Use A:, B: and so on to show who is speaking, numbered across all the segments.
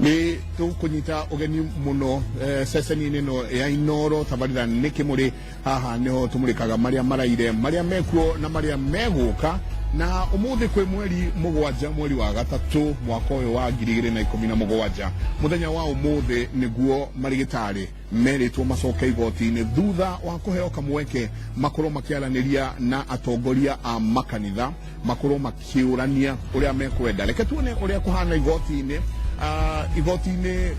A: ni tukunyita ugeni muno seseni nino ya Inoro tabarira nikimuri haha niho tumurikaga maria maraire maria mekuo na maria meguka na umuthi kwe mweri wa gatatu mwaka uyu wa 2017 muthenya wa umuthi niguo marigitari meritwo macoke igoti-ini thutha wa kuheo kamweke makoro makiaraniria na atongoria a makanitha makoro makiurania uria mekwenda reke tuone uria kuhana igoti-ini igoti-ini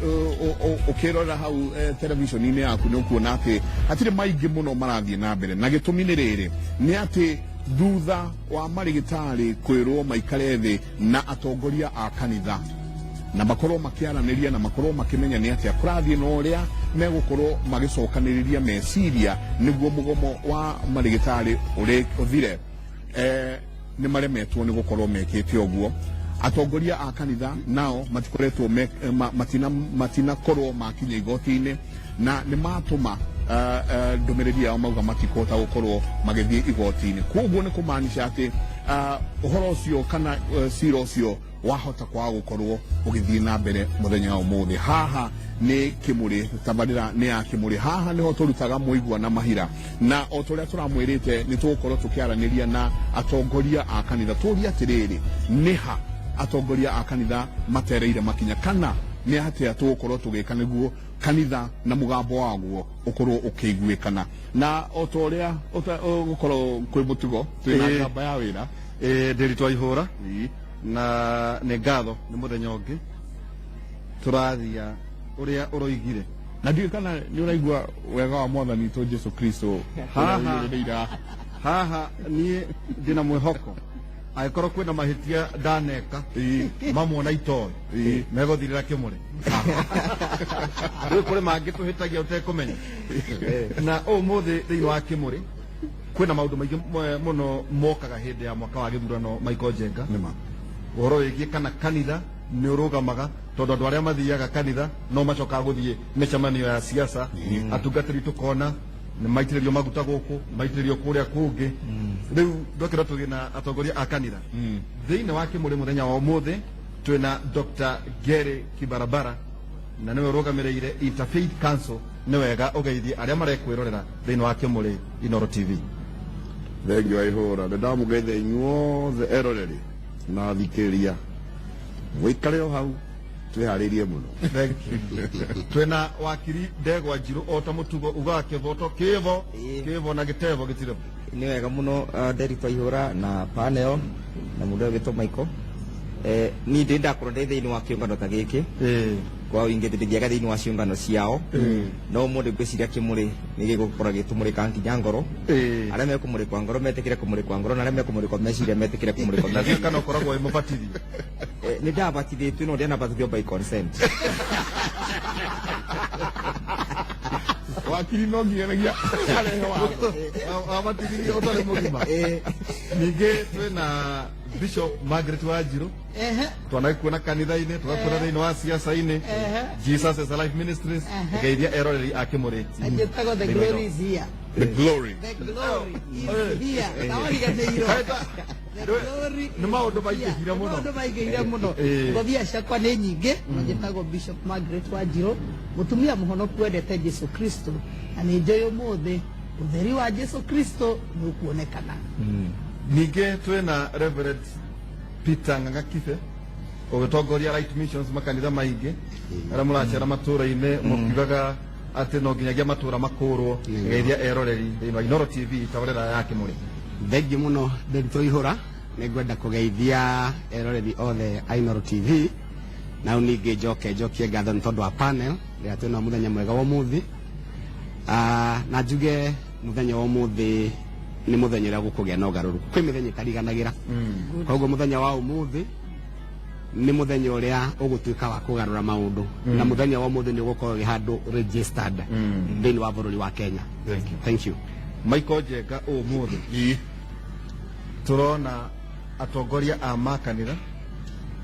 A: ukirora hau television-ini yaku ni ukuona ati atire maingi muno marathie na mbere na gitumi ni riri ni ati thutha wa marigitari kwirwo maikare thi na atongoria a kanitha na makorwo makiaraniria na makorwo makimenya ni ati akurathie no uria megukorwo magicokaniriria meciria niguo mugomo wa marigitari uri uthire ni maremetwo ni gukorwo mekite oguo atongoria a kanitha nao matikoretwo matina korwo makinya igoti-ini na ni matuma ndumiriri yao mauga matikota gukorwo magithie igoti-ini koguo ni kumaanisha ati uhoro ucio kana cira ucio wahota kwa gukorwo ugithie na mbere muthenya wa umuthi haha ni kimuri tabarira ni ya kimuri haha niho turutaga muigwa na mahira na otoria turamwirite ni tugukorwo tukiaraniria na atongoria a kanitha turia atiriri niha atongoria a kanitha matereire makinya kana ni atia tugukorwo tugika niguo kanitha na mugambo waguo ukorwo ukiguikana na otoria gukorwo kwi mutugo twina ngamba ya wira
B: Nderitwa Ihura na ne ngatho ni muthenya ungi turathia uria uroigire
A: na ndio kana ni uraigua wega wa mwathani to Jesu Kristo
B: haha ni ndina mwihoko aikorwo kwina mahitia ndaneka mamwe na itoi megothirira kimuri kuri mangi tuhitagia utekumenya na umuthi thiini wa kimuri kwina maundu maingi muno mokaga hindi ya mwaka wa githurano Michael Njenga uhoro wigie kana kanitha ni urugamaga tondu andu aria mathiaga kanitha no macoka guthie micemanio ya siasa atungatiri tukona ni maitiririo maguta guku maitiririo kuria kungi riu ndokira tugina atongoria a kanitha thiini wa kimuri muthenya wa umuthi twina Dr. Gere Kibarabara na niwe rugamirire Interfaith Council ni wega ugeithie aria marekwirorera thiini wa kimuri Inoro TV.
C: Thank you Ihura ndamugeithia inyuothe eroreri na thikiriria mwikare o hau twiharirie muno
B: twina wakiri Ndegwa Njiru ota mutugo uga kivoto kivo na gitevo gitire
D: ni wega muno Nderitwa Ihura na panel na mundu witwa Michael ni ndenda korwo ndi thiini wa kiungano ta giki kwa ingithithia thiini wa ciungano ciao no mundu ngwiciria kimuri ni gigukora gitumurika nginya ngoro aria mekumurikwa ngoro metikire kumurikwa ngoro na aria mekumurikwa meciria metikire kumurikwa
B: na kana ukoragwo imubatithio
D: ni ndabatithitio no ndiana batithio by consent
A: wakiri no nginya
B: abatithio utari mugima ninge twina Bishop Margaret Wanjiru twanaikuona kanitha-ini tugakuona thiini wa siasa-ini Jesus is Alive Ministries geithia eroreri a kimuri
E: ajetago the glory is here
A: the glory
E: is here tawariganĩirwo
B: ni maundu maingĩhire muno
E: ngobia ciakwa nĩ nyingĩ njĩtagwo Bishop Margaret Wanjiru mutumia muhonoku wendete Jesu Kristo na nĩ njũĩ ũmũthĩ ũtheri wa Jesu Kristo nĩ ũkuonekana
B: ninge twina Reverend Peter Ng'ang'a ugitongoria Right Missions makanitha maingi aria muracera matura-ini mukiugaga ati no nginyagia matura makurwo geithia eroreri thiini wa Inoro TV tabarira ya kimuri.
F: Thank you muno Nderitwa Ihura nigwenda kugeithia eroreri othe a Inoro TV na uningi njokie ngatho ni tondu wa panel ria twina muthenya mwega wa umuthi na njuge muthenya wa umuthi ni muthenya ria gukugia na ugaruruku kwi mithenya itariganagira koguo muthenya wa umuthi ni muthenya uria ugutuika wa kugarura maundu na muthenya wa umuthi ni ugukorwo gihandu registered thiini wa bururi wa Kenya. Thank you.
B: Michael Njenga umuthi turona atongoria a makanitha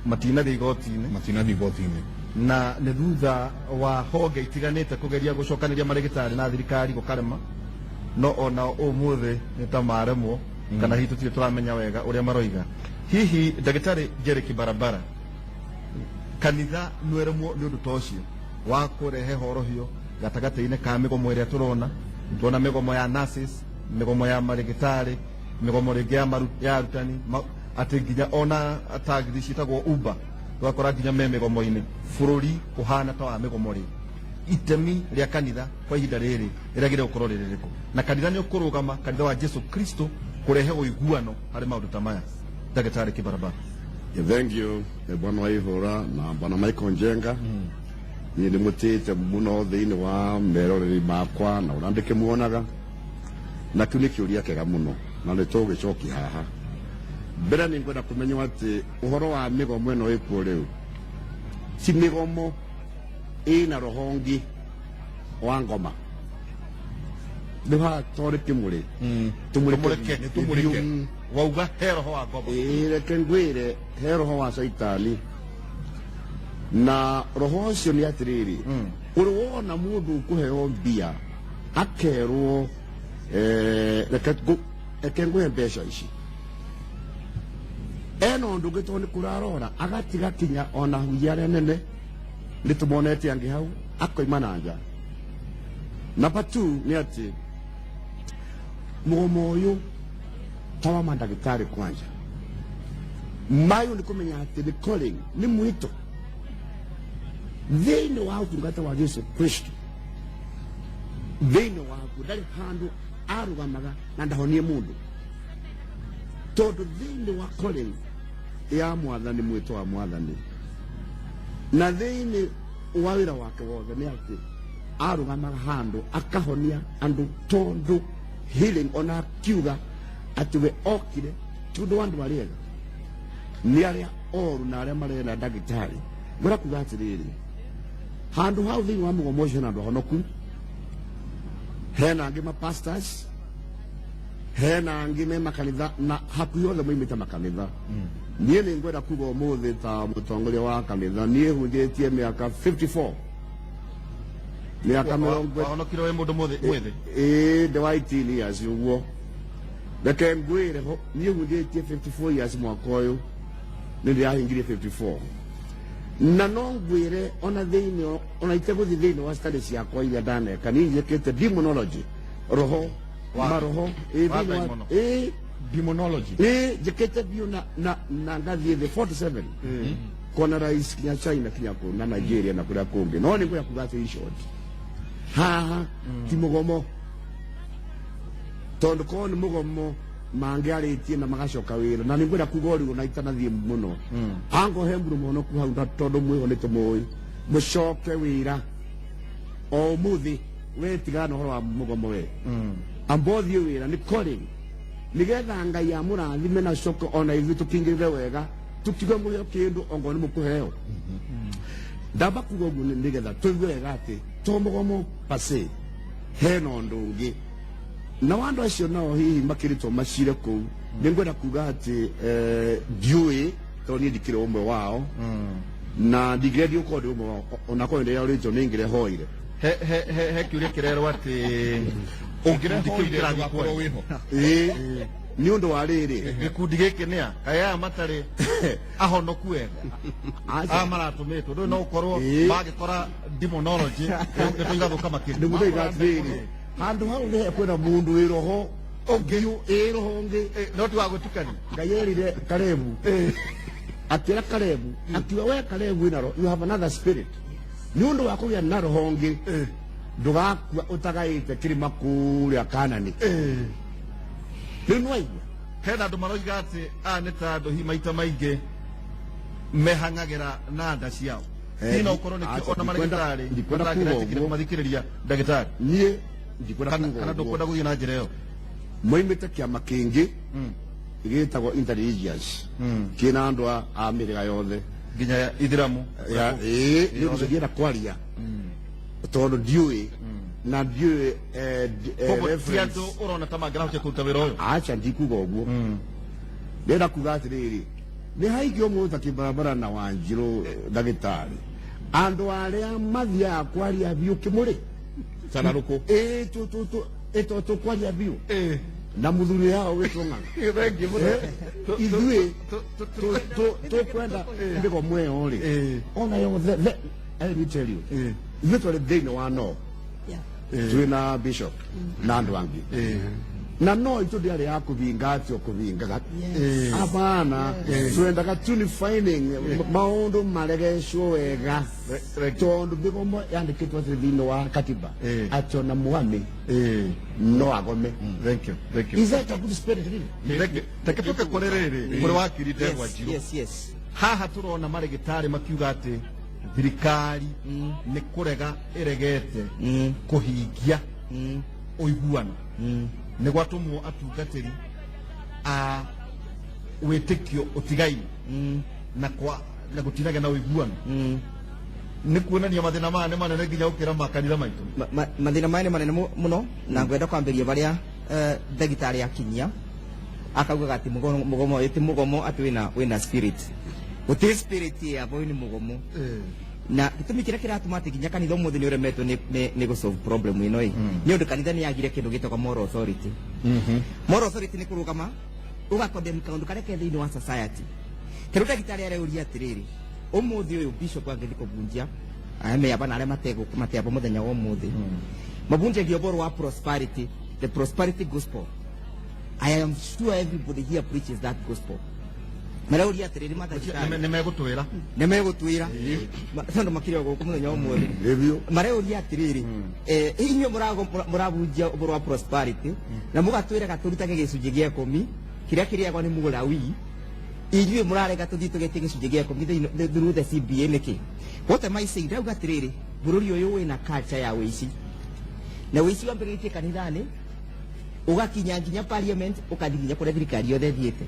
B: matinathi igoti-ini na ni thutha wa honge itiganite kugeria gucokaniria marigitari na thirikari gukarema no ona umuthi ni ta maremwo kana hitu tire turamenya wega uria maroiga hihi Dagitari Gere Kibarabara kanitha nweremwo ni undu tocio wa kurehe horohio gatagati-ini ka migomo iria turona migomo ya nurses, migomo ya marigitari, migomo ringi ya arutani, ati nginya ona tagthi citagwo Uber twakora nginya me migomo-ini bururi kuhana ta wa migomo ri itemi ria kanitha kwa ihinda riri riragire gukorwo riririku na kanitha ni ukurugama kanitha wa Jesu Kristo kurehe uiguano hari maundu ta maya. Ndagitari Kibarabara.
C: Thank you Bwana Waihura na Bwana Michael Njenga. Ni mutite muno thiini wa meroreri makwa na urandike muonaga na kiuni kiuria kega muno na ni tugicokia haha mbere ni ngwenda kumenya ati uhoro wa migomo ino ikuo riu si migomo ina rohongi wa ngoma ndiha tori kimuri
B: tumurike wauga heroho wa ngoma
C: reke ngwire heroho wa saitani na roho ucio ni atiriri uri wona mundu kuheo mbia akerwo reke nguhe mbeca ici eno ndugi to ni kurarora agatiga kinya ona huya nene ni tumonete angi hau akoima na nja. Number 2 ni ati mugomo uyu tawa mandagitari kwanja mayo ni kumenya ati ni calling ni mwito thiini wa utungata wa Yesu Kristo thiini waku ndari handu arugamaga na ndahonie mundu tondu thiini wa calling ya mwathani mwito wa mwathani na thiini wa wira wake wothe ni ati arugamaga handu akahonia andu tondu healing ona akiuga ati we okire tondu andu ariega ni aria oru na aria marena ndagitari ngora kuga atiriri handu hau thiini wa mugomo ucio na andu ahonoku hena angi mapastors hena angi me makanitha na hakuhi othe moimite makanitha nie ni ngwenda kuga umuthi ta mutongoria wa kanitha nie hunjitie miaka 54 miaka mirongo
B: honokire we mundu mwithi
C: the white years uguo reke ngwire ho nie hunjitie 54 years mwaka uyu ni ndiahingirie 54 na no ngwire ona thiini ona iteguthi thiini wa studies ciakwa iria ndaneka ni njikite demonology roho maroho
B: demonology
C: njikite bio na ngathie the 47 kona rais kinya China kinya ku na Nigeria na kuria kungi no ni kuya kugatha short haha ti mugomo tondu ko ni mugomo mange aritie na magacoka wira na ningwira kugori una itana thie muno ango hemburu muno ku hau tondu mwiho ni tumui mucoke wira o muthi we tigana horo wa mugomo we ambothi wira ni calling nigetha ngai ya murathime na coko ona ithu tukingirire wega tukiga muyo kindu ongo ni mukuheo ndamba kuga uguo nigetha tuigue wega ati to mugomo pase heno ndungi na wandu acio nao hihi makiritwo macire kuu ningwenda kuga ati ndiui to ni ndikire umwe wao na ndigredi uko ndi umwe wao ona ko ndio urijo ningire hoire
B: he kiuria kirero ati ungire ndikira gikoro wiho
C: ni undu wa riri
B: gikundi giki nia kaya matari ahonoku wega maratumitwo ndu no ukorwo magikora demonology nduigathuka makiri
C: ndumuiga riri handu hau ni kwena mundu wiroho ongiu iroho ngi
B: no twagutukani
C: ngayerire Kalebu akira Kalebu akiwa we Kalebu inaro you have another spirit ni undu wa kugia na roho ngi ndugakua utagaite kirima kuria Kanani ninwaigua
B: hena andu maroiga ati ni ta andu maita maingi mehangagira na nda ciao ino ukorwo ni ona marigitari ndikwenda kumathikiriria ndagitari
C: nie ndikwenda kugo
B: kana ndukwenda guthii na njira iyo
C: moimite kiama kingi igitagwo intelligence kina andu a miriga yothe
B: nginya Ithiramu
C: ni gucenjia na kwaria tondu ndiui na ndiui
B: reference urona ta mangira kuruta wira uyu
C: acha ndikuga uguo ndenda kuga atiriri ni haigi umuthi Kibarabara na Wanjiru ndagitari andu aria mathia kwaria biu kimuri
A: Sanaruko
C: tu kwaria biu na muthuri yao witung'anga
B: Thank you.
C: ithuĩ tũkwenda ndĩgo mweo rĩ ona yo I will tell you ithuĩ tũrĩ thĩinĩ wa no twĩ na bishop na andũ angĩ na no itũ ndĩarĩ ya kũvingatio kũvingaga hapana twendaga tu ni finding maũndũ maregecwo wega tondũ mĩgomo yandĩkĩtwo atĩ thĩinĩ wa katiba atĩ ona mũgami no agome.
B: Thank you.
C: Is that a good spirit really?
B: Take tuke kore rĩrĩ kũrĩ wakiri Ndegwa Njirũ.
D: Yes.
B: Haha tũrona marĩgĩtarĩ makiuga atĩ thirikari nĩ kũrega ĩregete kũhingia ũiguano nĩ gwatũmwo atungatĩri a wĩtĩkio ũtigaine na gũtinaga na ũiguano nĩ kuonania mathĩna maya nĩ manene nginya gũkĩra makanitha maitũ.
D: Mathĩna maya nĩ manene mũno na ngwenda kwambĩrĩria barĩa ndagĩtarĩ akinyia akaugaga atĩ mũgomo ĩtĩ mũgomo atĩ wĩna spirit gũtirĩ spirit yabo nĩ mũgomo na gĩtũmi kĩrĩa kĩratũma atĩ nginya kanitha ũmũthĩ nĩ ũremetwo nĩ gũ-solve problem ĩno ĩ nĩ ũndũ kanitha nĩ yagire kĩndũ gĩtagwo moral authority. Moral authority nĩ kũrũgama ũgakondemn kaũndũ karĩa ke thĩinĩ wa society. Kĩrĩa ndagĩtarĩ areuria atĩrĩrĩ ũmũthĩ ũyũ bishop angĩthiĩ kũbunjia ameaba na arĩa mateaba mũthenya wa ũmũthĩ mabunjagia ũboro wa prosperity, the prosperity gospel. I am sure everybody here preaches that gospel. Marauria atĩrĩrĩ
B: nĩmegũtwĩra
D: tondũ makĩrĩa gũkũ mũthenya ũmwe marauria atĩrĩrĩ inyuĩ mũrabunjia ũboro wa prosperity na mũgatwĩra gatũrutage gĩcunjĩ gĩa 10 kĩrĩa kĩrĩagwo nĩ mũgũrawi inyuĩ mũrarega tũthiĩ tũgetie gĩcunjĩ gĩa 10 through the CBA nĩkĩ. What am I saying? Rauga atĩrĩrĩ bũrũri ũyũ wĩna culture ya wĩici na wĩici wambĩrĩtie kanitha-inĩ ugakinya nginya parliament ukathi nginya kũrĩa thirikari yothe thiĩte.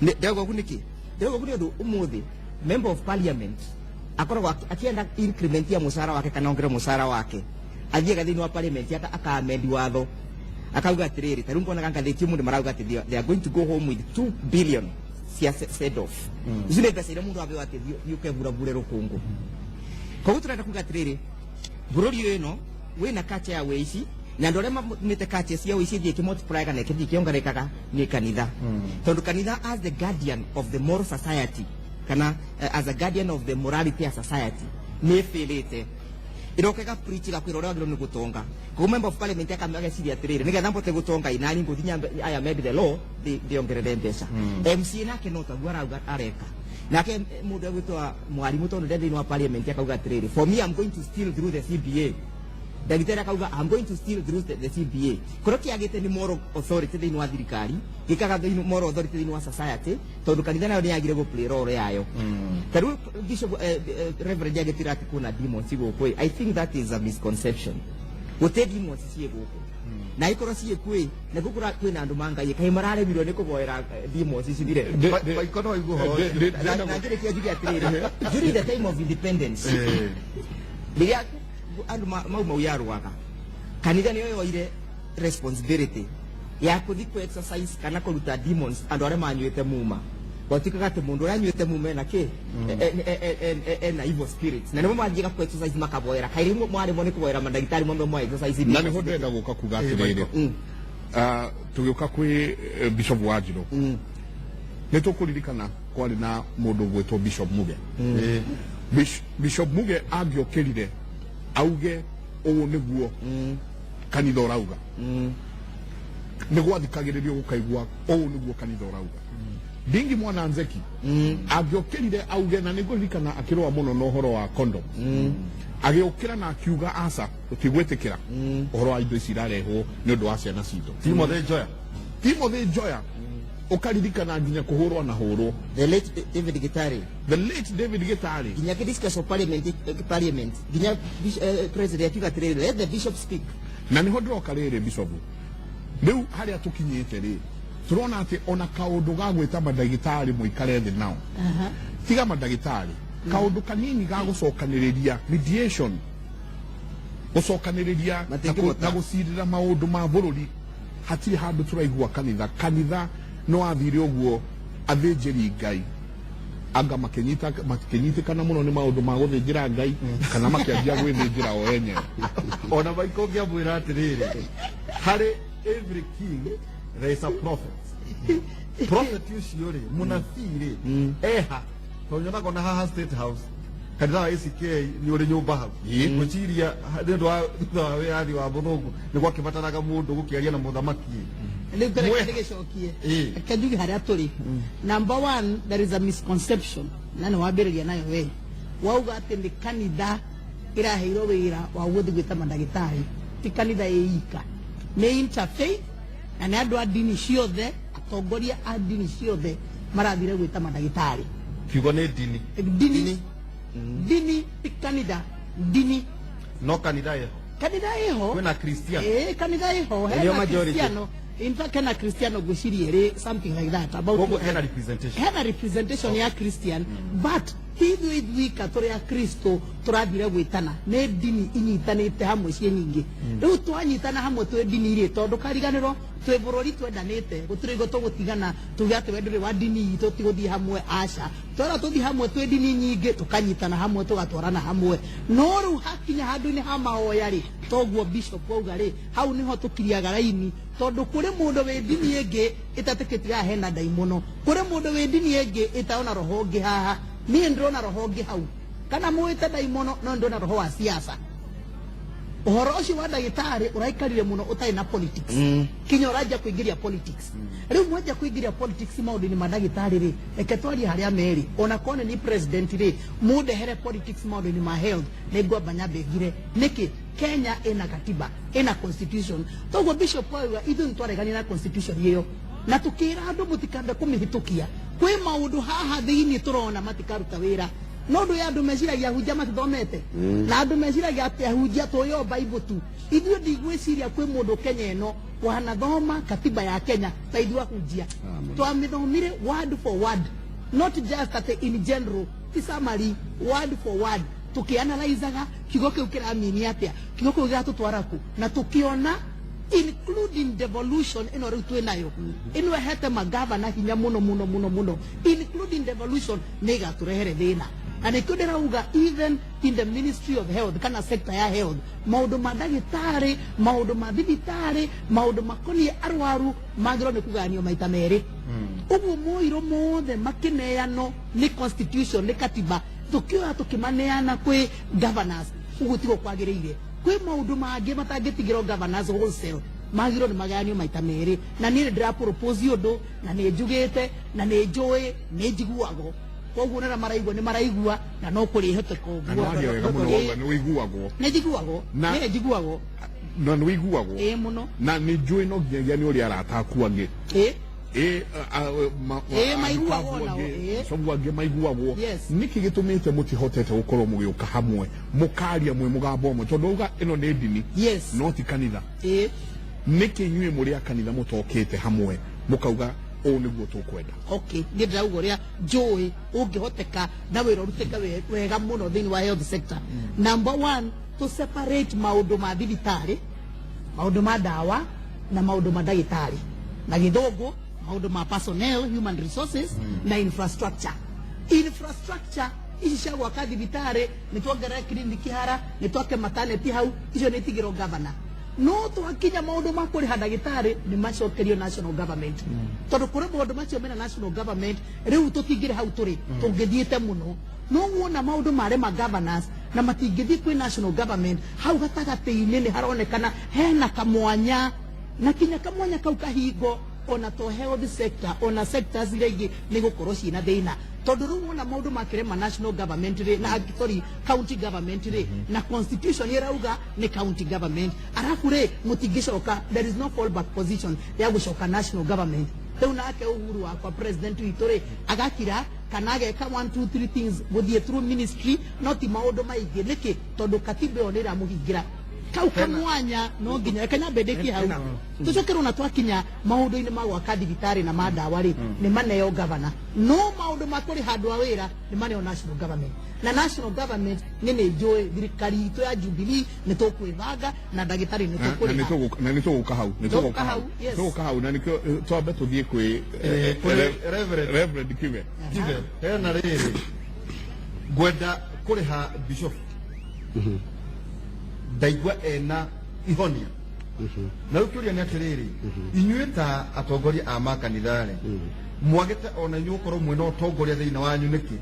D: Ndauga ũguo nĩkĩ? Ndauga ũguo nĩ ũndũ ũmũthĩ member of parliament akoragwo akienda increment ya mũcara wake kana ongere mũcara wake athiĩ thĩinĩ wa parliament akamendi watho akauga atĩrĩrĩ ta rĩu mbonaga ngathĩti mũndũ marauga atĩ they are going to go home with 2 billion set off. Ici nĩ mbeca iria mũndũ abeo atĩ ũkebura rũkũngũ. Koguo tũrenda kuga atĩrĩrĩ bũrũri ũyũ ĩno wĩna culture ya wĩici na andũ arĩa mamĩte culture cia wĩici thiĩ kĩmultiply kana kĩthiĩ kĩongerekaga nĩ kanitha. Tondũ kanitha as the guardian of the moral society kana as a guardian of the morality of society nĩ ĩbĩrĩte irokaga preach gakwĩra ũrĩa wagĩrĩirwo nĩ gũtonga. Koguo member of parliament akamageciria atĩrĩrĩ nĩgetha mbote gũtonga inani ngũthinya aya made the law ndĩongerere mbeca. MCA nake no taguo arauga areka nake mũndũ egwĩtwo mwarimũ tondũ ndĩ thĩinĩ wa parliament akauga atĩrĩrĩ for me I'm going to steal through the CBA. Ndagĩtarĩ akauga I'm going to steal through the CBA. Kũrĩa kĩagĩte nĩ moral authority thĩinĩ wa thirikari gĩkaga thĩinĩ moral authority thĩinĩ wa society tondũ kanitha nayo nĩ yagire gũ play role yayo. Tarĩu Bishop Reverend agĩtira atĩ kuna demons gũkũ. I think that is a misconception. Gũtĩ demons ciĩ gũkũ na ikorwo ciĩ kwĩ na gũkũra kwĩna andũ mangai kaĩ mararemirwo nĩ kũboera demons ici dire
B: baikono iguo
D: na ngĩrĩkia njuge atĩrĩrĩ during the time of independence rĩrĩa andũ mau yarũaga kanitha nĩyo yoire responsibility ya kũthi ku exercise kana kũruta demons andũ arĩa manyuĩte muma gwatuĩkaga atĩ mũndũ ũrĩa anyuĩte muma ena kĩ ena evil spirits na nĩmo mathiĩga ku exercise makaboera kaĩ rĩmwe mwarĩmwo nĩ kũboera mandagĩtarĩ mamwe ma exercise
A: na nĩho ndĩrenda gũka kuga atĩrĩrĩ tũgĩũka kwĩ Bishop Wanjirũ nĩ tũkũririkana kwarĩ na mũndũ gwĩtwo Bishop Muge. Bishop Muge angĩokĩrire auge ũũ nĩguo kanitha ũrauga nĩ gwathikagĩrĩrio gũkaigua ũũ nĩguo kanitha ũrauga. Ndingi Mwana Nzeki angĩokĩrire auge na nĩ ngũririkana akĩrũa mũno na ũhoro wa condom agĩũkĩra na akiuga aca ũtigwĩtĩkĩra ũhoro wa indo ici irarehwo nĩ ũndũ wa ciana citũ. Timothy Njoya ukaririkana nginya kũhũrwo na hũrwo.
D: The late David Gĩtarĩ nginya kĩdiscuss parliament nginya president akiuga atĩrĩrĩ let the bishop speak.
A: Na nĩho ndĩroka rĩrĩ Bishop rĩu harĩa tũkinyĩte rĩ tũrona atĩ ona kaũndũ ga gwĩta mandagĩtarĩ mũikare thĩ nao tiga mandagĩtarĩ kaũndũ kanini ga gũcokanĩrĩria mediation gũcokanĩrĩria na gũcirĩra maũndũ ma bũrũri hatirĩ handũ tũraigua kanitha no athire ũguo athĩnjĩri Ngai anga makĩnyitĩkana mũno nĩ maũndũ ma gũthĩnjĩra Ngai kana makĩambia gwĩthĩnjĩra o enyewe.
B: Ona maiko ngĩamwĩra atĩrĩrĩ harĩ every king there is a prophet prophet ucio ri munabii ri eha tonyona kona haha State House kanitha wa ACK ni uri nyumba hau guciria ndu wa wiathi wa Mungu ni gwakibataraga mundu gukiaria na muthamaki
E: kajugi haria turi. Number one, there is a misconception nani wambiriria nayo we wauga ati ni kanitha iraheirwo wira wa guthi gwita mandagitari ti kanitha ika ni interfaith na ni andu a dini ciothe atongoria a dini ciothe marathire gwita mandagitari
B: kiugo ni dini
E: dini ti kanitha dini
B: no kanitha yeho kwina Christian
E: kanitha yeho hena Christiano. In fact, kana Christiano gushiri something like that about hena representation ya Christian but ithui katoria Kristo turathire gwitana ne dini inyitanite hamwe cie nyingi riu twanyitana hamwe twe dini iri tondu kariganiro twe burori twendanite guturigo tugutigana tuge ati wenduri wa dini itu tiguthii hamwe aca twara tuthi hamwe twe dini nyingi tukanyitana hamwe tugatwarana hamwe no riu hakinya handu-ini ha mahoya ri toguo bishop auga ri hau niho tukiriaga raini tondu kuri mundu wi dini ingi itatikitiga hena daimono kuri mundu wi dini ingi itaona roho ngi haha ni ndrona roho ngi hau kana muite daimono no ndona roho wa siasa uhoro ucio wa ndagitari uraikarire muno utai na politics kinya uraja kuingiria politics riu mwaja kuingiria politics maundu ni mandagitari ri eke twari haria meri ona kone ni president ri mude here politics maundu ni ma health negwa banyabegire niki Kenya ina katiba ina constitution togo bishop wa ithu ntwaregani na constitution yeyo na tukira andu mutikanda kumihitukia kwi maundu haha thiini turona matikaruta wira no ndu ya andu meciragia hunjia matithomete na andu meciragia ati hunjia toyo Bible tu ithuĩ ndigwĩciria kwĩ mũndũ Kenya ĩno wanathoma katiba ya Kenya ta ithuĩ hunjia twamĩthomire word for word not just at in general ti summary word for word tukianalaizaga kiugo kiu kiramini atia kiugo kiu giratutwara ku na tukiona including devolution ino riu twinayo ino hete magavana hinya muno including devolution nega turehere thina and ikudera uga even in the Ministry of Health kana sector ya health maundu madagitari maundu mathibitari maundu makoni arwaru magiro ni kuganio maita meri ubu moiro mothe makineano ni constitution ni katiba tukio tukimaneana kwi governors ugutigo kwagiriire kwi maundu mangi matangitigiro governors wholesale magiro ni maganio maita meri na ni ndira propose undu na ni njugite na ni njui ni njiguago koguo na maraigua ni maraigua na no kuri hote koguo
A: ni wiguago
E: ni njiguago ni njiguago
A: na ni wiguago
E: muno
A: na ni njui no nginya ni uri arataku angi maiguagwo nao cogua angĩ maiguagwo nĩkĩ gĩtũmĩte mũtihotete gũkorwo mũgĩũka hamwe mũkaria mwĩ mũgambo ũmwe tondũ uga ĩno nĩ ndini no ti kanitha nĩkĩ inyuĩ mũrĩ a kanitha mũtokĩte hamwe mũkauga ũũ nĩguo tũkwenda
E: okay ndĩrauga ũrĩa njũĩ ũngĩhoteka na wĩra ũrutĩke wega mũno thĩinĩ wa health sector number one to separate maũndũ ma thibitarĩ maũndũ ma ndawa na maũndũ ma ndagĩtarĩ na gĩthũngũ maundu ma personnel human resources na infrastructure ici cia gwaka thibitari ni tuongerere kliniki hara ni twake maternity hau icio ni tigiro governor no twakinya maundu ma kuriha ndagitari ni macokerio national government tondu kuri maundu macio mena national government riu tutingire hau turi tungithiite muno no wona maundu mare ma governors na matingithii kwi national government hau gatagati-ini ni haronekana hena kamwanya na kinya kamwanya kau kahingo ona to health sector ona sectors regi ni gukorwo cina thina tondu riu wona maundu makirema national government ri na sorry county government ri na constitution irauga ni county government arafu ri mutingicoka there is no fallback position ya gucoka national government riu nake Uhuru wakwa president witu ri agakira kana ageka 1 2 3 things guthie through ministry not maundu maingi niki tondu katiba yo nira muhingira kau kamwanya no nginya Kenya bedeki hau tucokero na twakinya maundu-ini ma gwaka thibitari na mandawa ri ni maneo governor no maundu makuri handu a wira ni maneo national government na national government ni njui thirikari itu ya Jubilee ni tukwithanga na ndagitari ni tukuri
A: na ni tuguka hau tuguka hau na nikio twambe tuthie kwi Reverend Kive
B: hena riri gwenda kuriha bishop ndaigua ena ihonia na ukiuria ni atiriri inyuĩ ta atongoria a makanitha rĩ mwagĩte ona inyuĩ ũkorwo mwĩna ũtongoria thĩinĩ wanyu nĩkĩ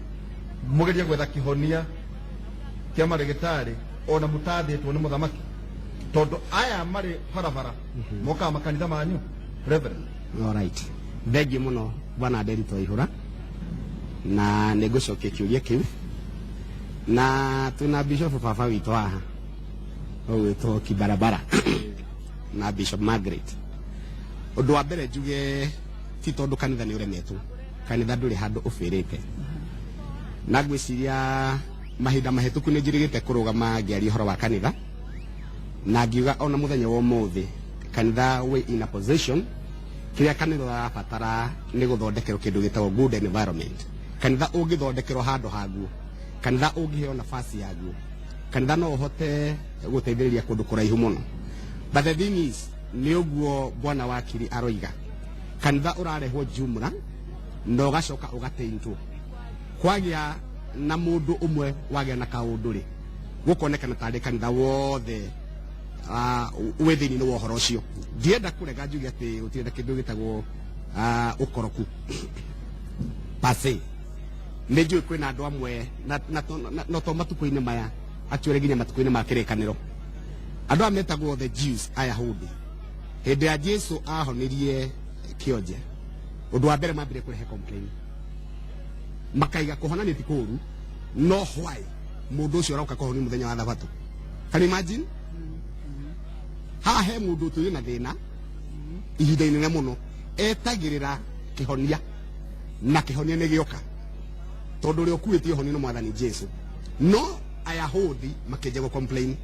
B: mũgerie gwetha kĩhonia kĩa marĩgĩtarĩ ona mũtathĩtwo nĩ mũthamaki tondũ aya marĩ barabara mokaga makanitha manyu reverend.
F: Alright, thengiũ mũno bwana Derito Waihũra, na nĩ ngũcokia kĩũria kĩu, na twĩna bishop baba witũ haha ũgwĩtwo Kibarabara na Bishop Margaret. Ũndũ wa mbere njuge ti tondũ kanitha nĩ ũremetwo, kanitha ndũrĩ handũ ũbĩrĩte, na ngwĩciria mahinda mahĩtũku nĩ njĩrĩgĩte kũrũgama ngĩaria ũhoro wa kanitha, na ngiuga ona mũthenya wa ũmũthĩ kanitha we in a position kĩrĩa kanitha ũrabatara nĩ gũthondekerwo kĩndũ gĩtagwo good environment. Kanitha ũngĩthondekerwo handũ haguo, kanitha ũngĩheo nafasi yaguo, kanitha no ũhote gũteithĩrĩria kũndũ kũraihu mũno. But the thing is, nĩ ũguo bwana wakiri aroiga, kanitha ũrarehwo jumla na ũgacoka ũgateintwo. Kwagĩa na mũndũ ũmwe wagĩa na kaũndũ rĩ, gũkonekana tarĩ kanitha wothe wĩ thĩinĩ wa ũhoro ũcio. Ndienda kũrega njuge atĩ gũtirĩ kĩndũ gĩtagwo ũkoroku pase. Nĩ njũĩ kwĩna andũ amwe na to matukũ-inĩ maya actually nginya matukũ-inĩ ma kĩrĩkanĩro, andũ aya metagwo the Jews, Ayahudi. Hĩndĩ ya Jesu ahonirie kĩonje, ũndũ wa mbere mambire kũrehe complain, makaiga kũhonania ti kũũru, no why mũndũ ũcio arauka kũhonio mũthenya wa Thabatũ? Can you imagine? Haha he mũndũ ũtũire na thĩna ihinda inene mũno, etagĩrĩra kĩhonia na kĩhonia nĩ gĩoka tondũ ũrĩa ũkuĩte ũhonio nĩ Mwathani Jesu. No Ayahudi makĩnja complain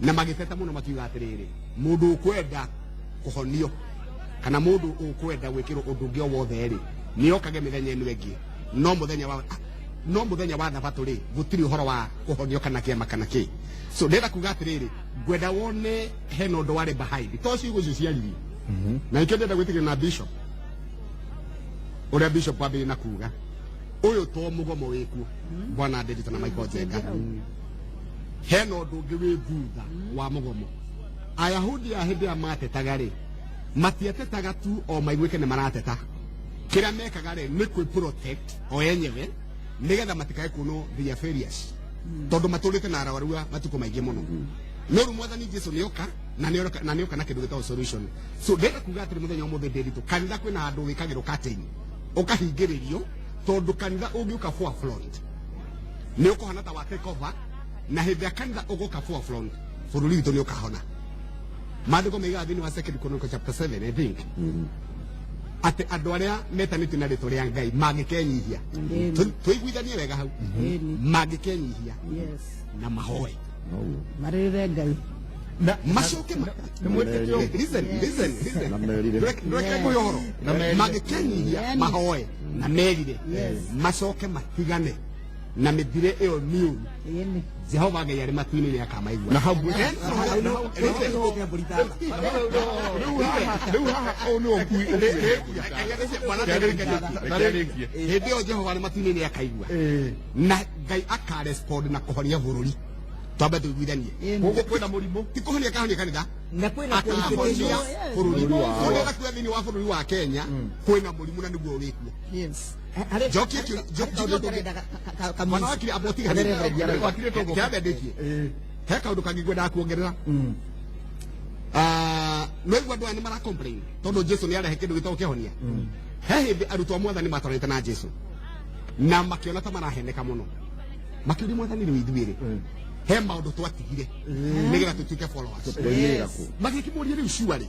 F: na magĩteta mũno makiuga atĩrĩrĩ, mũndũ ũkwenda kũhonio kana mũndũ ũkwenda gwĩkĩrwo ũndũ ũngĩ o wothe rĩ nĩ okage mĩthenya ĩno ĩngĩ, no mũthenya wa Thabatũ rĩ gũtirĩ ũhoro wa kũhonio kana kĩama kana kĩ. So ndĩrenda kuga atĩrĩrĩ, ngwenda wone hena ũndũ warĩ behind to ciugo icio ciaririe. Na ikĩo ndĩrenda gwĩtĩkĩra na bishop ũrĩa bishop wambĩrĩirie na kuga ũyũ to mũgomo wĩkuo bwana Derito na Michael Njenga, hena ũndũ ũngĩ wĩ thutha wa mũgomo. Ayahudi a hĩndĩ ya matetaga rĩ matiatetaga tu o maiguĩke nĩ marateta, kĩrĩa mekaga rĩ nĩ kwĩ protect o enyewe nĩgetha matikae kuonwo they are failures, tondũ matũrĩte na arawarua matukũ maingĩ mũno. No rĩu Mwathani Jesu nĩoka na nĩoka na kĩndũ gĩtagwo solution. So ndĩrenda kuga atĩrĩ mũthenya ũmũthĩ Derito, kanitha kwĩna handũ wĩkagĩrwo curtain ũkahingĩrĩrio, tondũ kanitha ũngĩũka forefront nĩ ũkũhana ta wa take over, na hĩndĩ ya kanitha ũgũka forefront bũrũri witũ nĩ ũkahona. Maandĩko maigaga thĩinĩ wa 2 Chronicles chapter 7 I think atĩ andũ arĩa metanĩtio na rĩtwa rĩa Ngai mangĩkenyihia, tũiguithanie wega hau, mangĩkenyihia na mahoe
E: marĩre Ngai
B: na
F: macoke listen ndũreke mũyoro mangĩkenyihia mahoe na merire macoke matigane na mĩthire ĩyo mĩũru, Jehova Ngai arĩ matu-inĩ nĩ akamaigua. Na hau rĩu haha ũũ nĩ ũkui hĩndĩ ĩyo Jehova arĩ matu-inĩ nĩ akaigua na Ngai akarespond na kũhonia bũrũri. Twambe tũiguithanie gũkũ kwĩna mũrimũ ti kũhonia kahonia kanitha na kwĩna kũhonia bũrũri. Tondũ kuga thĩinĩ wa bũrũri wa Kenya kwĩna mũrimũ na nĩguo ũrĩkuo. Mwanawakiri abotiga he kaũndũ kangĩ ngwendaga kuongerera. No igua andũ aya nĩ mara complain tondũ Jesu nĩ arehe kĩndũ gĩtagwo kĩhonia. He hĩndĩ arutwo a Mwathani matwarĩte na Jesu na makĩona ta maraheneka mũno, makĩũria Mwathani rĩu ithuĩ rĩ he maũndũ twatigire nĩgetha tũtuĩke followers. Magĩkĩmũria rĩu surely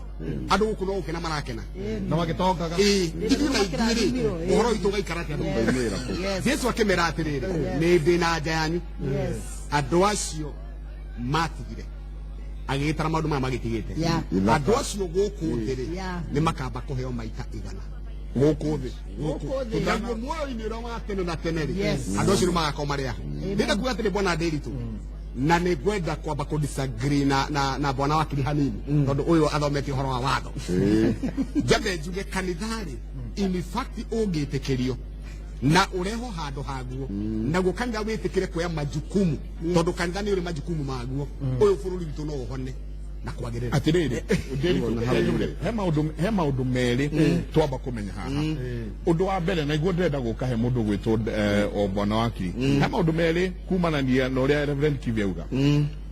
F: andũ gũkũ no gũkena marakena
B: na magĩtongaga
F: ithuĩ na ithuĩ rĩ ũhoro witũ ũgaikara atĩa? Jesu akĩmera atĩrĩrĩ, nĩ ndĩ na nja yanyu. Andũ acio matigire agĩgĩtara maũndũ maya magĩtigĩte, andũ acio gũkũ thĩ rĩ nĩ makamba kũheo maita igana gũkũ thĩ. Tondũ muoyo-inĩ ũrĩa wa tene na tene rĩ andũ acio nĩ magakorwo marĩ aho. Ndĩrenda kuga atĩrĩ bwana Derito, na nĩ ngwenda kwamba kũ disagree na bwana wakiri hanini tondũ ũyũ athomete ũhoro wa watho. Njabe njuge kanitha rĩ in fact ũngĩtĩkĩrio na ureho handũ haguo naguo kanitha wĩtĩkĩre kuoya majukumu tondũ kanitha nĩ ũrĩ majukumu maguo, ũyũ bũrũri witũ no ũhone
C: na kwagĩrĩra
A: atiriri he maundu meri twamba kumenya haha undu wa mbere na iguo ndĩrenda gũka he mũndũ gwĩtwo Bwana Wakiri he maundu meri kumanania na ũrĩa Reverend Kivi auga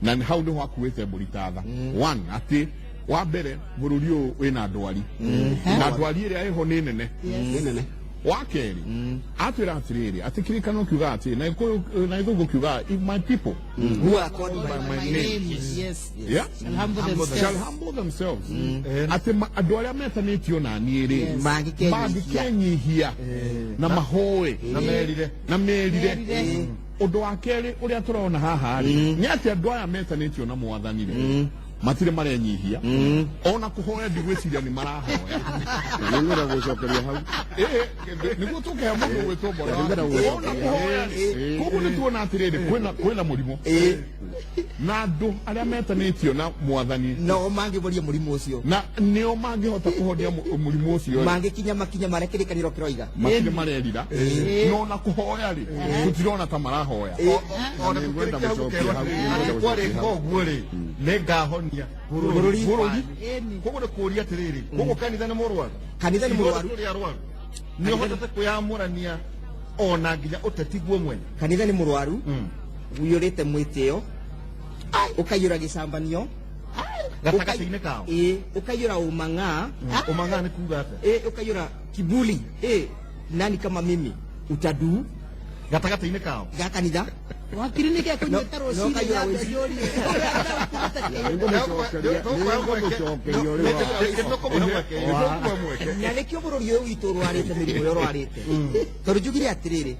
A: na hau nĩho akuĩte mbũritatha one ati wa mbere bũrũri ũyũ wĩna ndwari na ndwari ĩrĩa ĩho nĩ nene wa keri atwira atiriri ati kirikano kiuga ati na igugo kiuga if my people
D: who are called by
E: my name
A: yeah
E: shall
A: humble themselves ati andu aria metanitio na niiri mangikenyihia na mahoe na merire undu wa keri uria turona haha ni ati andu aya metanitio na mwathani matire marenyihia ona kuhoya ndigwiciria ni marahoya
C: na ngora gucokeria hau
A: niguo tuke ha mundu gwitwo Bwana ona kuhoya koguo ni tuona atiriri kwina murimo na andu aria metanitio na mwathani
D: no mangiboria murimu ucio
A: na nio mangihota kuhonia murimu ucio
D: mangikinya makinya marekirikaniro kiroiga
A: matire marerira no na kuhoya ri tutirona ta marahoya
B: ona ngwenda gucokeria hau kwari koguo ri nengahonia bururi koguo ni kuria atiriri koguo kanitha ni murwaru ni hotete kuyamurania ona nginya uteti guo mwene
D: kanitha ni murwaru uyurite mwitio ukayura gicambanio
B: gatagati-ini kao
D: ukayura umang'a
B: ni kuga ata
D: ukayura kibuli nani kama mimi utadu
B: gatagati-ini kao
D: gakanitha
E: Wakiri ni kia kunyeta rosini ya bejori
D: na nikio bururi uyu witu rwarite mirimu yo rwarite tondu njugire atiriri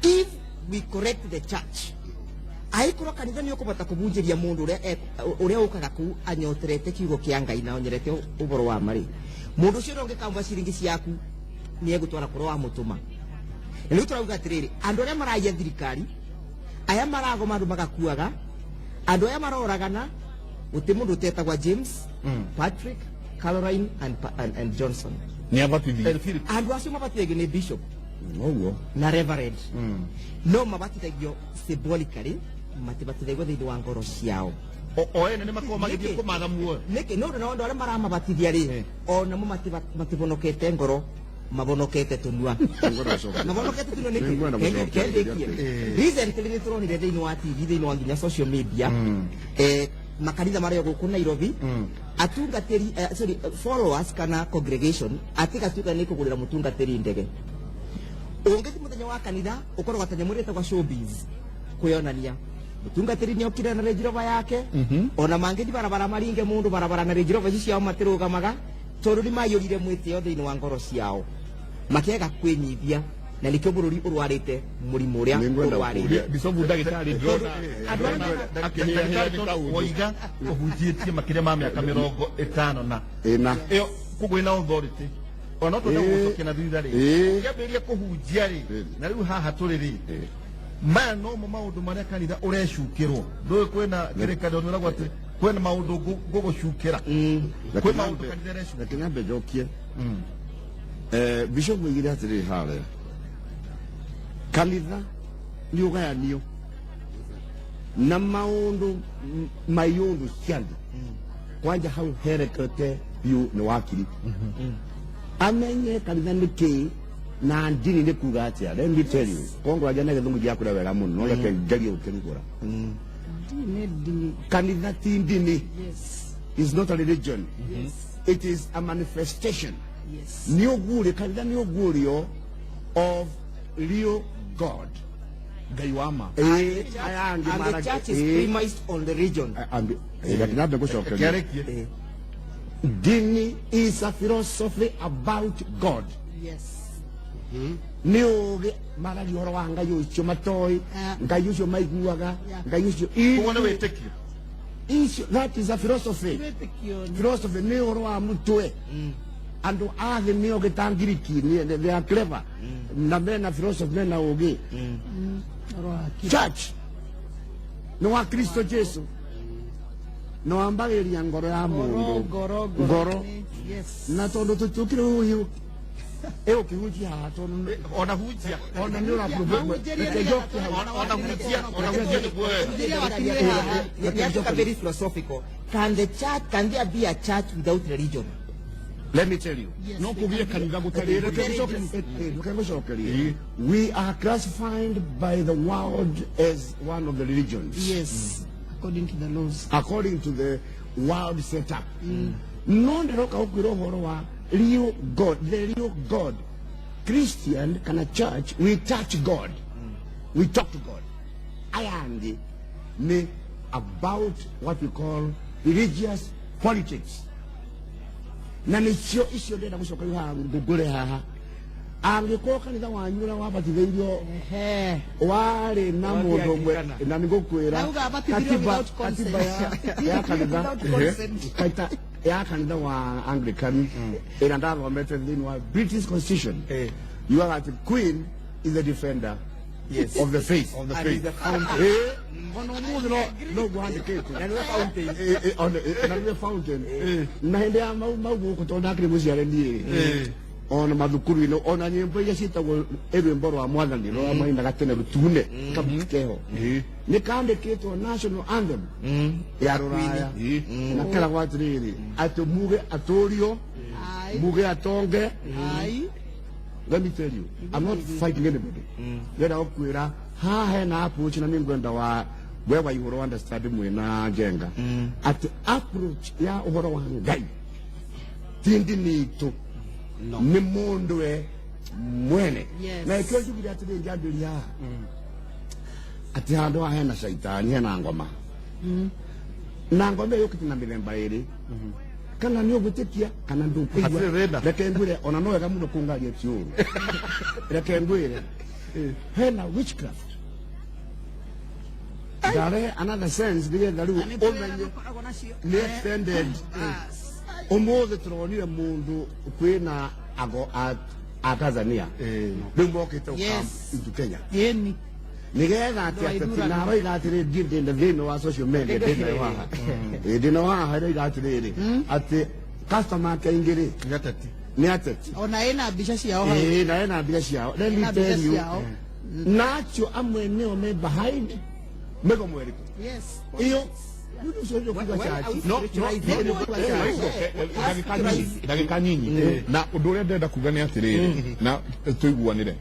D: if we correct the church aikorwo kanitha ni ukubota kubunjiria mundu uria ukaga ku anyoterete kiugo kia Ngai na onyerete uboro wa mari mundu ucio ndongikamba ciringi ciaku ni egutwara kuro wa mutuma Nĩ tũrauga atiriri andu aria maraia thirikari aya maragoma andu magakuaga andu aya maroragana guti mundu utetagwa James Patrick Caroline and Johnson
A: ni abatithia
D: andu acio mabatithagio ni bishop
A: oguo
D: na reverend no mabatithagio symbolically matibatithagio thiini wa ngoro ciao
B: o ene ni makorwo magithie kumatha muoyo
D: niki no ndu aria maramabatithia ri ona mo matibonokete ngoro mabonokete tunua mabonokete tunua niki recently ni turonire thiini wa TV thiini wa nginya social media makanitha maria guku Nairobi atungatiri followers kana congregation atigatuka ni kugurira mutungatiri ndege ungithi muthenya wa kanitha ukorwo gatanyamurite kwa showbiz kuyonania mutungatiri ni okira na Range Rover yake ona mangithi barabara maringe mundu barabara na Range Rover ciao matirugamaga tondu ni mayurire mwitio thiini wa ngoro ciao makega kwinyithia na nikio bururi urwarite murimu uria urwarite
A: bisobu ndagitari ndona
B: oiga uhunjietie makiria ma miaka 50 na iyo kugu ina authority ona to gucokia na thutha ri kiambiria kuhunjia ri na riu haha turi ri maya no mo maundu maria kanitha urecukirwo ndui kwina kirikano nuragwa ati kwina maundu gugucukira kwi maundu kanitha urecukira
C: kinambe jokie bishop mwigire atiri hale kanitha ni ugayanio na maundu mayundu ciandu kwanja hau herekete yu ni Wakiri amenye kanitha niki na ndini ni kuga atia let me tell you kongo ajana githungu gia kura wega muno no yake njagi ukirugura kanitha ti ndini is not a religion it is a manifestation ni oguri kanitha ni ogurio of real God
A: Gaiwama
D: and the church is premised on the region
C: dini is a philosophy about God ni oge marari horo wa Ngai ucio matoi Ngai ucio maiguaga Ngai ucio
B: kuona wetekio
C: that is a philosophy ni horo wa mutwe andu athi ni oge tangiriki ni they are clever na mena philosophy mena oge church no wa Kristo Jesu no ambagiria ngoro ya mundu ngoro na tondu tutukire uyu eo kihuji hato
B: ona hujia
C: ona ndio na problem
B: ona hujia ni kwa
D: You have to be very philosophical. Can there be a church without religion?
C: let me tell you
E: Yes,
C: no
E: they
C: kuvia
E: can
C: kanitha gutari we are classified by the world as one of the religions
E: Yes, according to the laws.
C: according to the world setup no nderoka ukwira uhoro wa real God, the real God. Christian kana church, we touch God. We talk to God. Ayandi me about what we call religious politics. Na nisio isio ndenda gucoka iha ngugure haha. Angĩkorwo kanitha wanyura wabatithĩirio warĩ na mũndũ ũmwe na nĩngũkwĩra katiba ya kanitha kaita ya kanitha wa Anglican ĩrĩa ndathomete thĩinĩ wa British Constitution you are the Queen is the defender of the faith
D: And is the fountain.
C: ono mũthĩ no gwandĩkĩtwo na nĩ fountain na hĩndĩ ya mau gũkũ tondũ ndakĩrĩ mũciare niĩ ona mathukuru-inĩ ona nyĩmbo iria ciĩtagwo rwĩmbo rwa mwathani rwa mainaga tene rũtune keho nĩ kandĩkĩtwo national anthem ya rũraya na keragwo atĩrĩrĩ atĩ muge atũrio muge atonge. Let me tell you, I'm not fighting anybody. Let us kwĩra haha hena approach na nĩ ngwenda wa wewe ihoro understand mwena jenga at approach ya uhoro wa Ngai tindi nito ni mundu we mwene na ikyo jugira ati njambiria ati handu haha hena shaitani hena ngoma na ngoma yokiti na mithemba iri kana ni ogutikia kana ndukuigwa reke ngwire ona no wega muno kungaria tiuru reke ngwire hena witchcraft dare another sense ndiye daru omenye ni extended umuthi turonire mundu kwina ago a Tanzania rĩu mokĩte into Kenya nigetha atĩ na roi gatĩrĩ ndinde thĩinĩ wa social media ndĩna haha roi gatĩrĩrĩ atĩ customer kaingĩrĩ nĩ ateti
E: ona ena mbica ciao
C: na ena mbica ciao let me tell you nacho amwe nĩo me behind mĩgomo ĩrĩkũ iyo ndagĩka nyinyi na ũndũ ũrĩa ndenda kuga nĩ atĩrĩrĩ na tũiguanĩre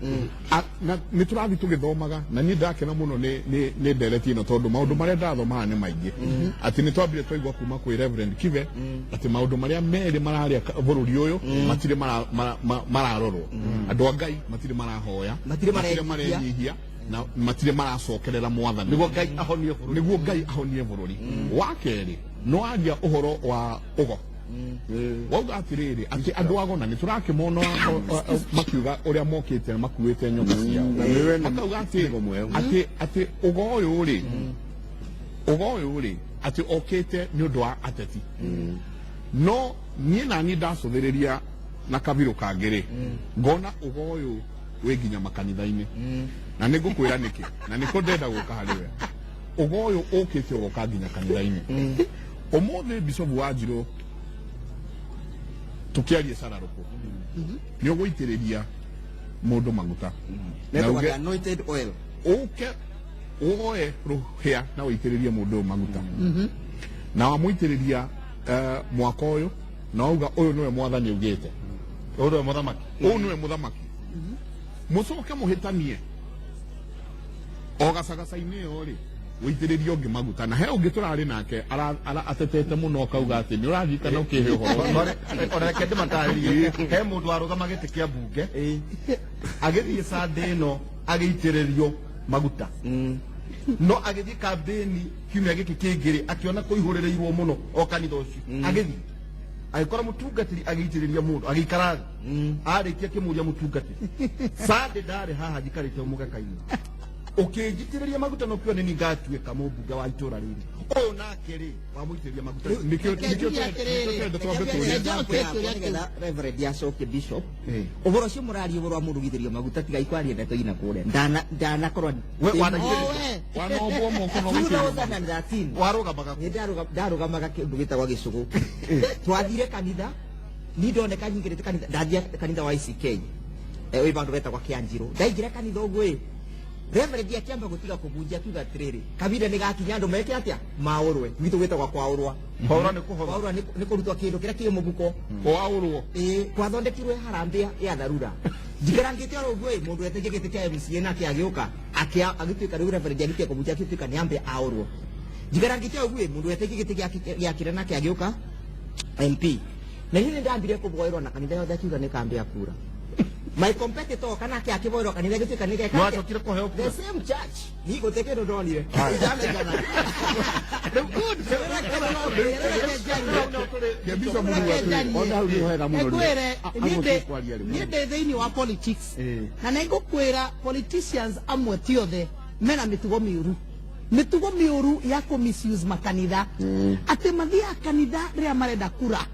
C: na nĩ tũrathiĩ tũgĩthomaga na niĩ ndakena mũno nĩ ndereti ĩno tondũ maũndũ marĩa ndathomaga nĩ maingĩ atĩ nĩ twambire twaigua kuma kwĩ Reverend Kive atĩ maũndũ marĩa merĩ mararĩa bũrũri ũyũ matirĩ mararorwo andũ a Ngai matirĩ marahoya matirĩ marenyihia na matire maracokerera mwathani niguo Ngai ahonie bũrũri wa kerĩ no aria ũhoro wa ũgo wauga atĩrĩrĩ atĩ andũ agona nĩ tũrakĩmona makiuga ũrĩa mokĩte makuĩte nyoka ciao makauga atĩ ũgo ũyũ rĩ atĩ okĩte nĩ ũndũ wa ateti no niĩ naniĩ ndacũthĩrĩria na kabirũ kangĩ rĩ ngona ũgo ũyũ wĩ nginya makanitha-inĩ na nĩ ngũkwĩra nĩkĩ na nĩko ndenda gũka harĩ we ũgo ũyũ ũkĩte ũgoka nginya kanitha-inĩ ũmũthĩ Bishop Wanjirũ tũkĩaria cararũkũ nĩ ũgũitĩrĩria mũndũ maguta
D: anointed oil
C: ũke woe rũhĩa na ũitĩrĩrie mũndũ maguta na wamũitĩrĩria mwaka ũyũ na wauga ũyũ nĩwe mwathani augĩte ũyũ nĩwe mũthamaki mũcoke mũhĩtanie o gacagaca-inĩ ĩyo rĩ wĩitĩrĩrie ũngĩ maguta na he ũngĩ tũrarĩ nake atetete mũno akauga atĩ nĩ ũraririkana ũkĩhe ũhoro
B: ona reke ndĩmatarĩrie he mũndũ warũgama gĩtĩ kĩa mbunge agĩthiĩ Sunday ĩno agĩitĩrĩrio maguta no agĩthiĩ kambĩni kiumia gĩkĩ kĩngĩ akĩona kũihũrĩrĩirwo mũno o kanitha ũcio agĩthiĩ agĩkora mũtungatĩri agĩitĩrĩria mũndũ agĩikara thĩ arĩkia kĩmũria mũtungatĩri Sunday ndarĩ haha njikarĩte mũgeka-inĩ ũkĩnjitĩrĩria maguta no kione nĩ ngatuĩka mũmbunge wa itũra rĩrĩ ũyũ nake rĩ wamũitĩrĩria maguta
D: nĩgetha Reverend yacokie Bishop ũhoro ũcio mũraria ũhoro wa mũndũ gũitĩrĩrio maguta tiga ikwaria ndeto ina kũrĩa ndanakorwo
C: wanombwo moko no
D: 2013
B: warũgamaga
D: ndarũgamaga kĩndũ gĩtagwo gĩcũgũ twathire kanitha ni ndoneka nyingirite kanitha ndathia kanitha wa ICK oi bandu beta kwa Kianjiro ndaingira kanitha ogwe Reverend akiamba gutiga kubunjia tuga atiriri kabira ni gakinya andu meke atia maurwe gwitu gwita kwa kwaurwa
B: kwaurwa ni kuhotha
D: kwaurwa ni kurutwa kindu kira kiyo mubuko
A: kwaurwo
D: kwathondekirwe harambia ya dharura jikarangite ro gwe mundu etegekete kia MCA na kiagioka agituika riu Reverend agitia kubunjia tuika ni ambe aurwo jikarangite ogwe mundu etegekete kia kirana kiagioka MP na hili ndambire kuboerwa na kanitha yothe akiuga ni kambia kura my competitor kana kia kiboerwa kanitha gituika ni geka
B: wacho kire ko help
D: the same church ni go tekero ndonire ijame kana good
A: kebisa mundu watu
C: ona uri hera muno
E: ekwere ninde thiini wa politics na nego kwera politicians amwe tiothe mena mitugo miuru ya ku misuse makanitha ati mathia kanitha ria marenda kura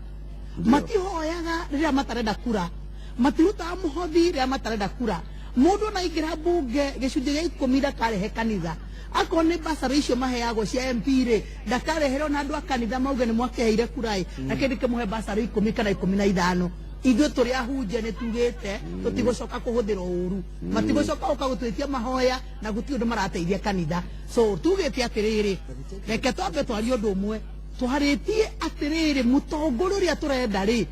E: matihoyaga ria matarenda kura matiruta muhothi ria matarenda kura mundu na ingira bunge gicunje gia 10 ndakarehe kanitha akone basara icio maheagwo cia MP ri ndakareherwo na andu a kanitha mauge ni mwakeheire kurai na kindi kimuhe basara 10 kana 15 ithuĩ tũrĩa ahunjia nĩ tugĩte tũtigũcoka kũhũthĩra ũru matigũcoka gũka gũtwĩtia mahoya na gũtirĩ ũndũ marateithia kanitha so tugĩte atĩrĩrĩ reke twambe twarie ũndũ ũmwe twarĩtie atĩrĩrĩ mũtongoria ũrĩa tũrenda rĩ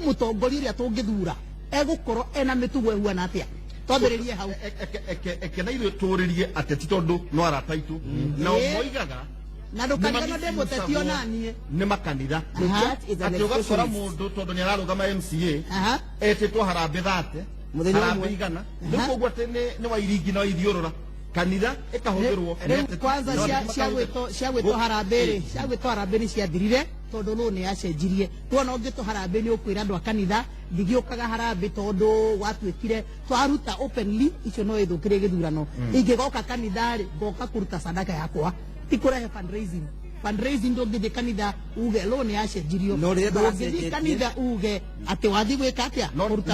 E: mũtongoria ũrĩa tũngĩthura egũkorwo ena mĩtugo ĩhuana atĩa twambĩrĩrie hau
B: eke na ithuĩ tũrĩrie ateti tondũ no arata aitũ na moigaga
E: na ndũkarigana ndĩ mũteti ona niĩ
B: nĩ makanitha atĩ ũgakora mũndũ tondũ nĩ ararũgama MCA etĩtwo harambĩ 30 harambĩ 100 rĩu koguo atĩ nĩ wairingi na waithiũrũra kanitha ĩkahũthĩrwo
E: rĩu kwanza ciagwĩtwo harambĩ nĩ ciathirire tondũ no nĩ yacenjirie tuona ũngĩtwo harambĩ nĩ ũkwĩra andũ a kanitha ndigĩũkaga harambĩ tondũ gwatuĩkire twaruta openly icio no ĩthũkĩrie gĩthurano ingĩgoka kanitha rĩ ngoka kũruta sadaka yakwa tikurehe fundraising ndũngĩthiĩ kanitha uge lo nĩ yacenjirio ndũngĩthiĩ kanitha uge atĩ wathiĩ gwĩka atĩa kũruta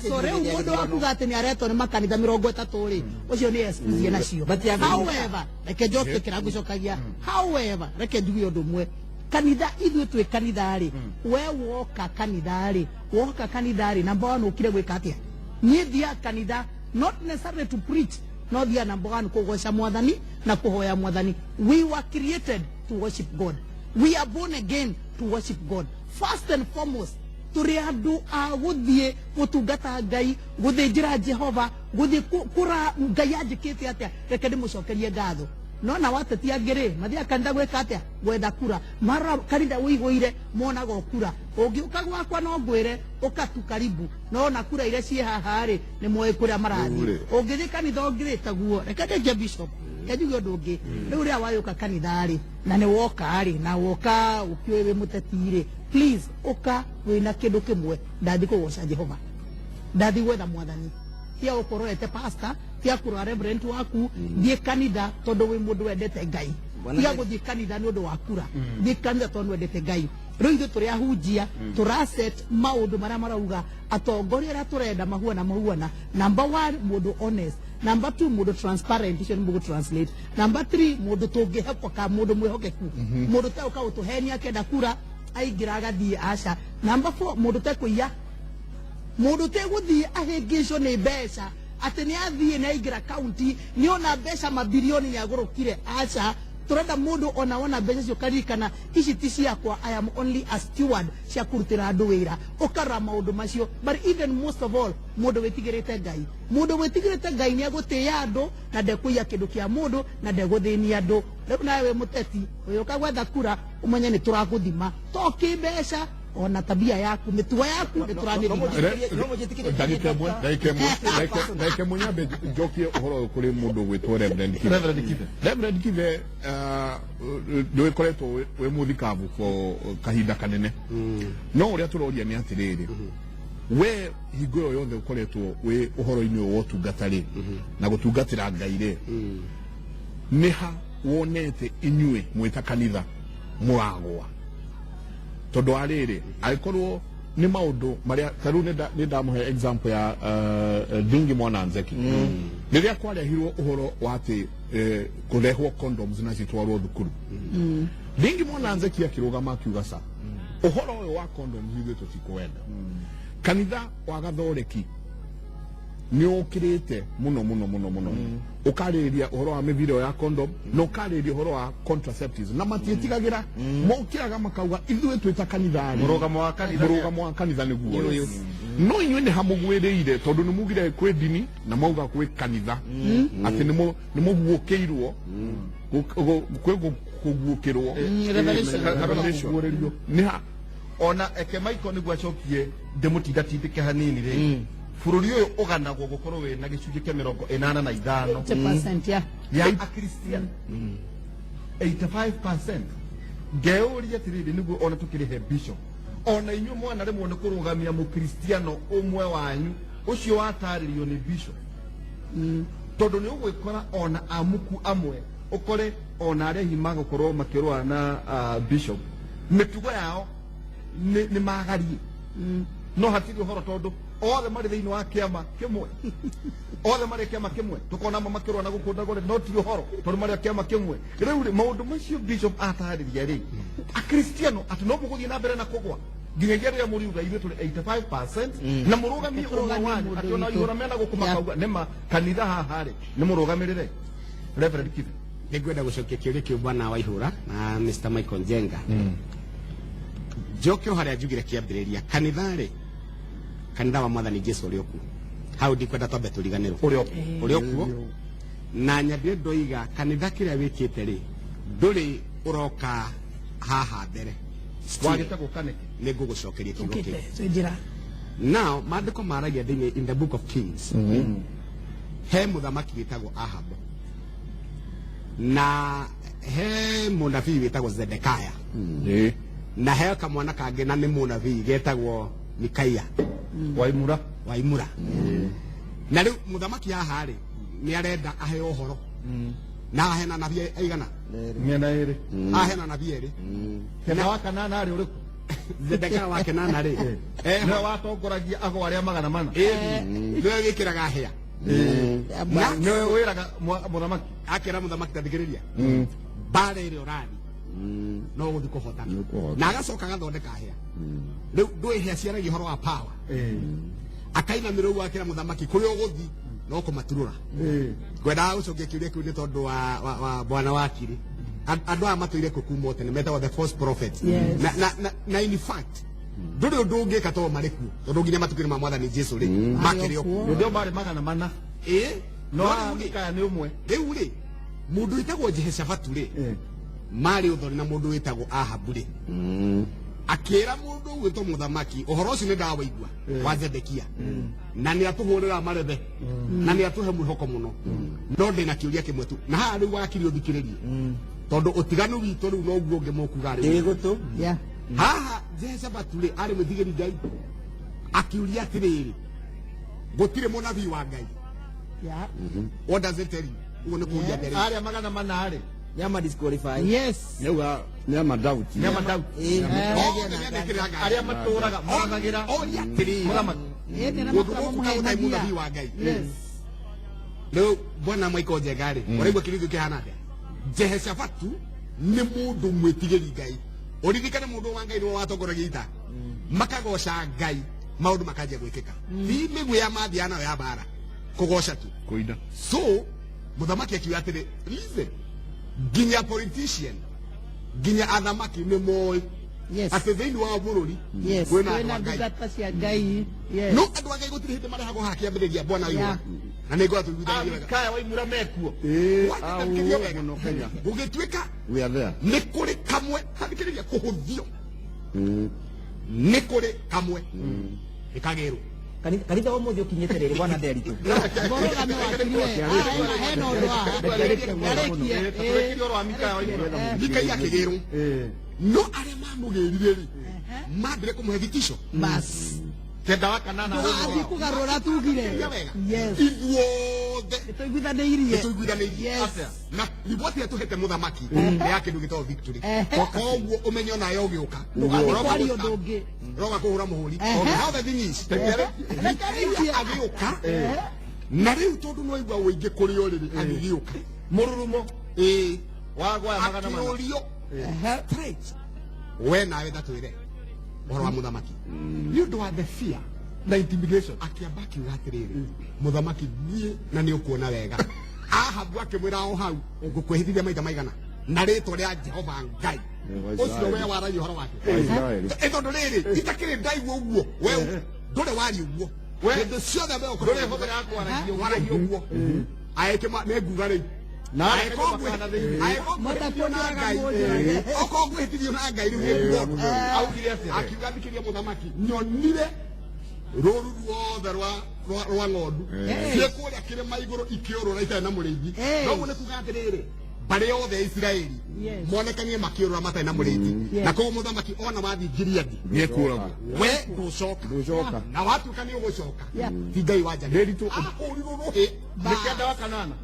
E: so rĩu mũndũ wakuga atĩ nĩ aretwo nĩ makanitha 30 rĩ ũcio nĩ excuse nacio however reke njoke kĩrabu cokagia however reke njuge ũndũ ũmwe kanitha ithuĩ twĩ kanitha rĩ we woka kanitha rĩ number 1 ũkire gwĩka atĩa niĩ thia kanitha not necessarily to preach no thia number 1 kugoca mwathani na kuhoya mwathani we were created to worship God we are born again to worship God first and foremost turi andu a guthie gutungata Ngai guthĩnjĩra Jehova guthie kura Ngai anjĩkĩte atĩa reke ndĩmũcokerie ngatho no na wateti angĩrĩ mathia kanitha gwĩka atĩa gwetha kura mara kanitha ũihũire monaga kura ũngĩũka gwakwa no ngwĩre ũkatu karibu no na kura iria ciĩ haha rĩ nĩ moĩ kũrĩa marathiĩ ũngĩthiĩ kanitha ũngĩrĩ taguo reke ndĩnge bishop njuge ũndũ ũngĩ rĩu rĩrĩa wayũka kanitha rĩ na nĩ woka rĩ na woka ũkĩũĩ wĩ mũteti rĩ please ũka wĩna kĩndũ kĩmwe ndathi kũgoca Jehova ndathi gwetha mwathani tia ũkorwo ete pastor tia kũrora reverend waku thiĩ kanitha tondũ wĩ mũndũ wendete Ngai tia gũthiĩ kanitha nĩ ũndũ wa kura thiĩ kanitha tondũ wendete Ngai rĩu ithuĩ tũrĩ ahunjia tũraset maũndũ marĩa marauga atongoria arĩa tũrenda mahuana number 1 mũndũ honest number 2 mũndũ transparent icio nĩ mũndũ translate number 3 mũndũ tũngĩhepoka mũndũ mwĩhokeku mũndũ te ũka ũtũhenia akenda kura aingĩra agathiĩ aca number 4 mũndũ te kũiya mũndũ te gũthiĩ ahĩngĩcwo nĩ mbeca atĩ nĩ athiĩ na aingĩra kaunti nĩ ona mbeca mabilioni nĩ agũrũkire aca turenda mũndũ ona mbeca cio karirikana ici ti ciakwa I am only a steward cia kũrutĩra andũ wĩra ũkarora maũndũ macio but even most of all mũndũ wĩtigĩrĩte Ngai nĩ egũtĩĩa andũ na ndekũiya kĩndũ kĩa mũndũ na ndegũthĩnia andũ rĩu nawe wĩ mũteti ũyũka gwetha kura ũmenye nĩ tũragũthima to kĩmbeca ona tabia yaku mĩtugo yaku nĩ tũranĩrima
A: ndagĩka ĩmwe nyambe njokie ũhoro kũrĩ mũndũ gwĩtwo Reverend Kibe ndũgĩkoretwo wĩ mũthikabu kahinda kanene no ũrĩa tũroria nĩ atĩrĩrĩ we hingo ĩyo yothe ũkoretwo wĩ ũhoro-inĩ ũyũ wa ũtungata rĩ na gũtungatĩra Ngai rĩ nĩ ha wonete inyuĩ mwĩta kanitha mũragwa tondũ arĩrĩ angĩkorwo nĩ maũndũ marĩa tarĩu nĩ ndamũhe example ya Ndingi Mwananzeki rĩrĩa kwarehirwo ũhoro wa atĩ kũrehwo condoms na citwarwo thukuru Ndingi Mwananzeki akĩrũgama akiuga sa uhoro uyu wa condom hithe tutikuwenda kanitha wa gathoreki ni ukirite muno ukariria uhoro wa miviro ya condom na ukariria uhoro wa contraceptives na matietigagira mokiraga makauga ithuĩ twita kanitha
B: mũrũgamo wa kanitha
A: niguo no inyuĩ nĩ hamũgwĩrĩire tondũ nĩ mugire kwĩ ndini na mauga kwĩ kanitha atĩ nĩ mũguũkĩirwo kũguũkĩrwo
B: nĩ ona eke maiko nĩguo acokie ndĩmũtindatindĩke hanini rĩ bũrũri ũyũ ũganagwo gũkorwo wĩna gĩcunjĩ kĩa 85% ya akristian 85% ngeũria atĩrĩrĩ nĩguo ona tũkĩrĩhe bishop ona inyuĩ mwana rĩmwe nĩ kũrũgamia mũkristiano ũmwe wanyu ũcio watarĩrio nĩ bishop tondũ nĩ ũgwĩkora ona amuku amwe ũkore ona arĩa hihi magũkorwo makĩrũa na bishop mĩtugo yao nĩ magarie no hatirĩ ũhoro tondũ othe marĩ thĩinĩ wa kĩama kĩmwe othe marĩ kĩama kĩmwe tũkona makĩrũa na gũkũ ndagũrĩ no ti ũhoro tondũ marĩ kĩama kĩmwe rĩu rĩ maũndũ macio bishop atarĩria rĩ akristiano atĩ no mũgũthiĩ na mbere na kũgwa nginyagia rĩrĩa mũriuga ithuĩ tũrĩ 85% na mũrũgamie ũmwe wanyu atĩ ona igũra mena gũkũ makauga nĩma kanitha haha rĩ nĩ mũrũgamĩrĩre Reverend Kibe
F: nĩngwenda gũcokia kĩũria kĩu bwana Waihũra na Mr. Michael Njenga njoke harĩa njugire kĩambĩrĩria kanitha wa mwathani Jesu ũrĩ okuo hau ndikwenda twambe tũriganĩrwo ũrĩ okuo na nyambire ndoiga kanitha kĩrĩa wĩkĩte rĩ ndũrĩ ũroka haha mbere
B: wagĩtagwo kaneke
F: nĩ ngũgũcokeria kiugo kĩu now maandĩko maragia thĩinĩ in the book of Kings he mũthamaki wĩtagwo Ahab na he mũnabii wĩtagwo Zedekaya na he kamwana kangĩ na nĩ mũnabii getagwo Mikaia Waimura na rĩu mũthamaki haha rĩ nĩ arenda ahe ũhoro na ahe na nabii aigana
B: mĩena ĩrĩ
F: ahe na nabii erĩ
B: kena wa kanana arĩ ũrĩkũ
F: Zedekaya wa Kenana rĩ
B: nĩwe watongoragia agũ arĩa 400
F: nĩwe wĩkĩraga hĩa
B: na nĩwe wĩraga mũthamaki
F: akĩra mũthamaki tathikĩrĩria mbara ĩrĩa ũrathi no gũthiĩ kũhotana na agacoka agathondeka hĩa rĩu ndũĩ hĩa ciaragia ũhoro wa power akainamĩrwo ũguo akĩra mũthamaki kũrĩa ũgũthiĩ no kũmaturũra ngwendaga gũcokia kĩũria kĩu nĩ tondũ wa bwana wakiri andũ aya matũire kũkuma tene metagwo the false prophet na in fact ndũrĩ ũndũ ũngĩka to marĩ kuo tondũ nginya matukũ-inĩ ma mwathani Jesu rĩ makĩrĩ o kuo
B: ndio marĩ 400 no Mikaia nĩ ũmwe
F: rĩu rĩ mũndũ wĩtagwo Jehoshafatu rĩ marĩ ũthori na mũndũ wĩtagwo Ahabu rĩ akĩra mũndũ wĩtwo mũthamaki ũhoro ũcio nĩ ndawaigua wa Zedekia na nĩ atũhũrĩra marethe na nĩ atũhe mwĩhoko mũno no ndĩ na kĩũria kĩmwe tu na haha rĩu wakiri ũthikĩrĩrie tondũ ũtiganu witũ rĩu noguo ũngĩ mũkuga rĩ gũtũ haha Jehoshafatu rĩ arĩ mwĩtigĩri Ngai akiuria atĩrĩrĩ gũtirĩ mũnabii wa Ngai what does it tell you uone kuuria mbere
B: arĩa 400 rĩ
D: Nyama disqualify.
E: Yes.
A: Neuga nyama doubt.
B: Arĩa matũraga mwathagĩra mũthamaki.
F: Mũnabii wa Ngai. Rĩu bwana Michael Njenga rĩ ũraigua kĩrĩndũ kĩhana atĩa Jehoshafatu nĩ mũndũ mwĩtigĩri Ngai ũririkane mũndũ wa Ngai nĩ watongoragia ita makagoca Ngai maũndũ makanjia gwĩkĩka ti mĩguĩ ya mathiana nayo ya mbara kũgoca tu
A: kũina
F: so mũthamaki akiuga atĩrĩ listen nginya politician nginya athamaki nĩ moĩ atĩ thĩinĩ wa bũrũri
E: kwĩna ndungata cia Ngai
F: no andũ a Ngai gũtirĩ hĩndĩ marehagwo haha kĩambĩrĩria bwana Waihũra na nĩ ngora tũiguithanie wega
B: Mikaia Waimura mekuo
F: gũgĩtuĩka nĩ kũrĩ kamwe handĩkĩrĩria kũhũthio nĩ kũrĩ kamwe ĩkagĩrwo
D: kanitha wa mũthĩ ũkinyĩte rĩrĩ bwana Nderitu
E: ngorogano wakiriwe hena ũndũ wa
F: Mikaia akĩgĩrwo no arĩa mamũgĩrire rĩ mambire kũmũhe thitisho
E: bas
B: kenda wa kanana
E: tũgathiĩ kũgarũra tugire
F: ithuothe
E: tũiguithanĩirie
F: na riboti ĩrĩa tũhete mũthamaki nĩ ya kĩndũ gĩtagwo victory koguo ũmenye ona yo ũgĩũka
E: ndũgathiĩ ũndũ ũngĩ
F: roga kũhũra mũhũri now the thing is agĩũka na rĩu tondũ no igua ũingĩ kũrĩ o rĩrĩ agĩgĩũka
B: mũrurumo wagwaya 400
F: akĩũrio we nawe ndatwĩre uhoro wa muthamaki ni undu wa the fear
B: na intimidation
F: akiamba akiuga atiriri muthamaki thie na ni ukuona wega Ahabu akimwira o hau ngukwihithithia maita maigana na ritwa ria Jehova Ngai ucio we waragia uhoro wake itondu riri itakiri ndaigua uguo we ndure wari uguo we ndo ciothe me ukore hothe yakwa waragia uguo aeke neguga ri na aekogwe kuona Ngai okogwe hitithio na Ngai riu niguo augire atia akiuga thikiria muthamaki nyonire rũru ruothe rwa ng'ondu cie kũrĩa kĩrĩma igũrũ ikĩũrũra itarĩ na mũrĩithi noguo nĩ kuga atĩrĩrĩ mbarĩ yothe ya Isiraeli monekanie makĩũrũra matarĩ na mũrĩithi na koguo mũthamaki ona wathiĩ Gileadi
A: nĩekũragwo
F: we ndũcoka na watuĩka nĩ ũgũcoka ti Ngai wanja ũrirũ rũhĩ
B: nĩkenda wa kanana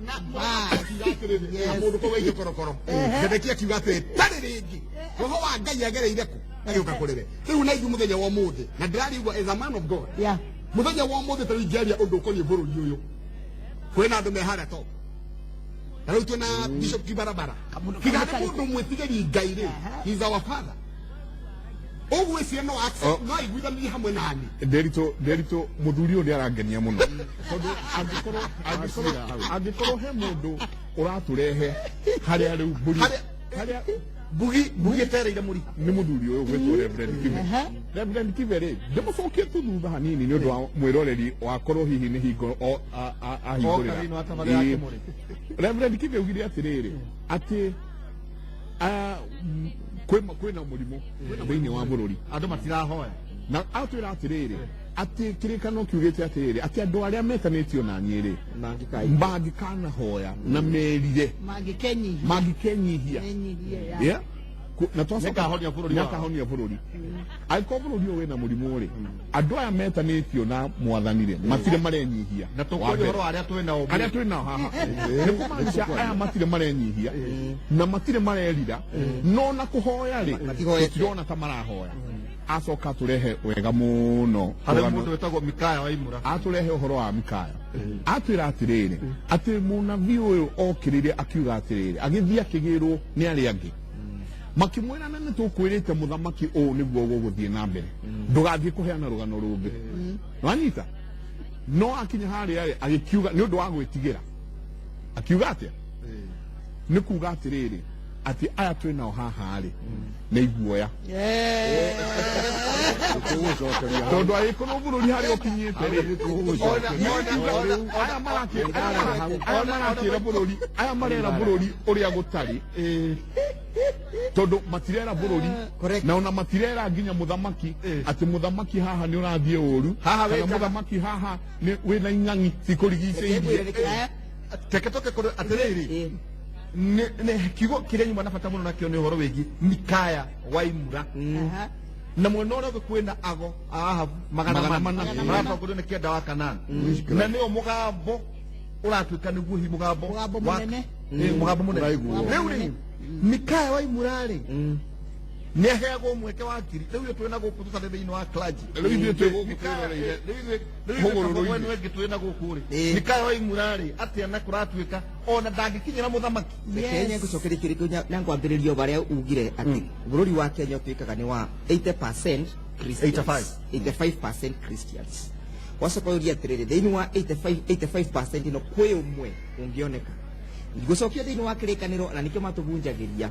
F: akiuga atĩrĩrĩ na mũndũ kũu waigĩ korokoro Zedekia akiuga atĩrĩ tarĩ rĩngĩ roho wa Ngai agereire kũ agĩũka kũrĩ we rĩu na ithuĩ mũthenya wa ũmũthĩ na ndĩrarigua as a man of God muthenya wa ũmũthĩ ta ingĩaria ũndũ ũkoniĩ bũrũri ũyũ kwĩna andũ me harĩa to na rĩu twĩna Bishop Kibarabara tiga nĩ mũndũ mwĩtigĩri Ngai rĩ he is our father ũguo ĩcio no aiguithanie hamwe nani
A: Nderitũ mũthuri ũyũ nĩarangenia mũno tondũ angĩkorwo he mũndũ ũratũrehe harĩa rĩu mbũri harĩa
B: bugi etereire muri
A: nĩ mũthuri ũyũ gwĩtwo Reverend Kibe rĩ ndĩmũcokie tu thutha hanini nĩ ũndũ wa mwĩroreri wakorwo hihi nĩ hingo ahingũrĩra Reverend Kibe augire atĩrĩrĩ atĩ kwĩna mũrimũ thĩinĩ wa bũrũri
B: andũ matirahoya
A: na atwĩra atĩrĩrĩ atĩ kĩrĩkanĩro kiugĩte atĩrĩrĩ atĩ andũ arĩa metanĩtio na niĩ rĩ mangĩkanahoya na merire mangĩkenyihia na
B: nĩkahonia
A: bũrũri angĩkorwo bũrũri ũyũ wĩna mũrimũ rĩ andũ aya metanĩtio na mwathani rĩ matirĩ marenyihia
B: na tũkũria ũhoro arĩa twĩnao
A: haha nĩ kũmaanisha aya matirĩ marenyihia na matirĩ marerira no na kũhoya rĩ tũtirona ta marahoya acoka turehe wega muno
B: harĩ mũndũ wetagwo Mikaya wa Imura
A: aturehe ũhoro wa Mikaya atwĩra atĩrĩrĩ atĩ mũnabii ũyũ okĩrĩire akiuga atĩrĩrĩ agĩthiĩ akĩgĩrwo nĩ arĩa angĩ makĩmwĩra na nĩtũkwĩrĩte mũthamaki ũũ nĩguo gũgũthiĩ na mbere ndũgathiĩ kũheana rũgano rũngĩ wanyita no akinya harĩa rĩ agĩkiuga nĩ ũndũ wa gwĩtigĩra akiuga atĩa nĩ kuga atĩrĩrĩ ati aya twĩnao haha rĩ nĩ iguoya tondũ agĩkorwo bũrũri harĩa ũkinyĩte rĩ aya marera bũrũri ũrĩa gũtarĩ tondũ matirera bũrũri na ona matirera nginya mũthamaki atĩ mũthamaki haha nĩ ũrathiĩ ũru kana mũthamaki haha wĩna ing'ang'i cikũrigicĩirie
B: teke toke atĩrĩrĩ nĩ kiugo kĩrĩa nyuma na bata mũno nakĩo nĩ ũhoro wĩgiĩ Mikaya wa Imura na mwena ũrĩa kwĩna ago Ahabu magana mana maratongorĩa nĩ kĩanda wa Kanani na nĩo mũgambo ũratuĩka nĩguo hi mũgambo mũnene rĩu rĩ Mikaya wa Imura rĩ nĩ aheagwo mweke wa kiri rĩu twĩna gũkũ tũtarĩ thĩinĩ wa clergy rĩu twĩna gũkũ rĩ Mikaya wa Imura rĩ atĩa na kũratuĩka ona ndangĩkinyĩra mũthamaki
D: Kenya ngũcokeria kĩrĩko na ngwambĩrĩrio barĩa ugire atĩ bũrũri wa Kenya ũtuĩkaga nĩ wa 80% Christians 85% Christians wacoka ũria atĩrĩrĩ thĩinĩ wa 85% ĩno kwĩ ũmwe ũngĩoneka ngũcokia thĩinĩ wa kĩrĩkanĩro na nĩkĩo matũbunjagĩria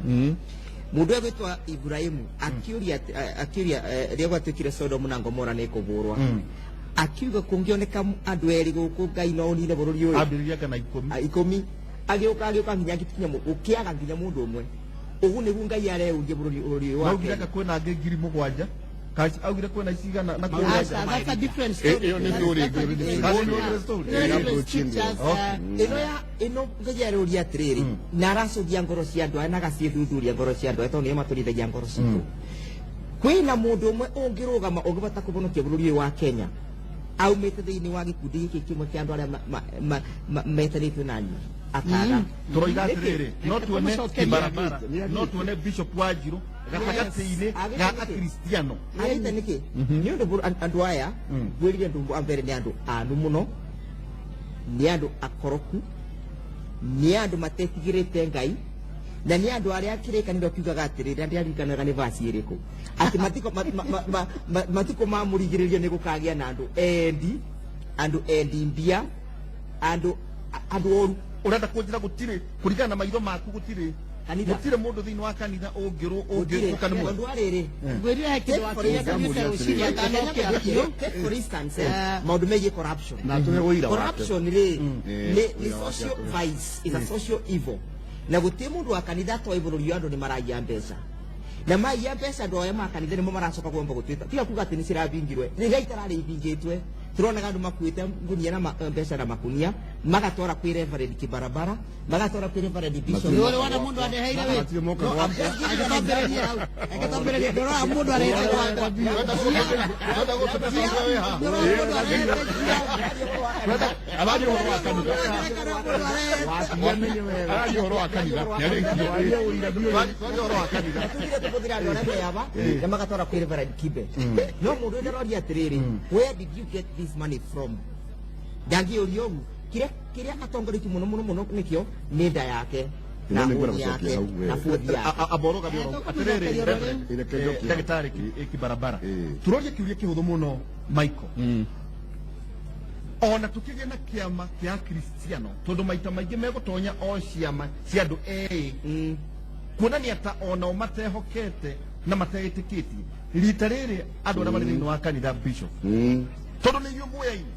D: mũndũ agwĩtwa Ibrahimu akĩũria rĩrĩa gwatuĩkire Sodom na Gomora nĩ kũbũrwa akiuga kũngĩoneka andũ erĩ gũkũ Ngai no ũnine bũrũri ũyũ
B: ambĩrĩria kana
D: 10 agĩũka nginya gĩkinya ũkĩaga nginya mũndũ ũmwe ũguo nĩguo Ngai areyũria bũrũri ũyũ wa
B: Kenya kwĩna angĩ 7,000 kaci augire kwĩna cigana na
E: that's a different story
A: ĩyo nĩ story
D: ĩno Ngai areyũria atĩrĩrĩ na aracokia ngoro cia andũ aya na agaciĩthuthuria ngoro cia andũ aya tondũ nĩo matũrithagia ngoro citũ kwĩna mũndũ ũmwe ũngĩrũgama ũngĩbata kũhonokia bũrũri ũyũ wa Kenya aumĩte thĩinĩ wa gĩkundi gĩkĩ kĩmwe kĩa andũ arĩa metanĩtio na niĩ akaga
B: tũroiga atĩrĩrĩ no tuone Kibarabara no tuone Bishop Wanjiru gatagatĩ-inĩ ga Akristiano
D: agĩte nĩkĩ nĩ ũndũ andũ aya gwĩrire andũ ambere nĩ andũ anu mũno nĩ andũ akoroku nĩ andũ matetigĩrĩte Ngai na ni andu aria kirikaniro kiugaga atiriri ndiarikanaga ni vasi iriku ati matiko mamurigiriria ni gukagia na andu endi mbia andu oru
B: urenda kunjira gutire kurigana na maitho maku gutire gutire mundu thiini wa kanitha ungiruka ni
D: mundu ariri
E: gwirira kitu wakinya kabisa ushiria
D: for instance maundu megie corruption
C: na tumegoira
D: corruption ni social vice is a social evil na gutie mundu wa kanitha to iburu andu ni maragia mbeca na maiya mbeca ndo ya makanitha ni mo maracoka kuomba gutwita tiga kuga ati ni cirabingirwe ni gaitarari ibingitwe turona andu makuite ngunia na mbeca na makunia magatwara kwi reverend kibarabara magatwara kwi reverend bishop
E: ni wale wana mundu adeheire we akatambereria hau akatambereria ndora mundu arehe
A: abandi horo akanitha abandi horo akanitha
D: na magatwara kwi reverend kibe no mundu ndaroria atiriri where did you get this money from dangi oriogu kiria atongoriti muno nikio ni nda yake na ngoni yake na fodi yake
B: aboroga biro atiriri ndagitari kibarabara turoje kiuria kihuthu muno Michael ona tukige na kiama kia Kristiano tondu maita maingi megutonya o ciama cia andu kuonania ta ona o matehokete na matetikiti rita riri andu aria mari thiini wa kanitha bishop tondu ni inyuĩ muoyaine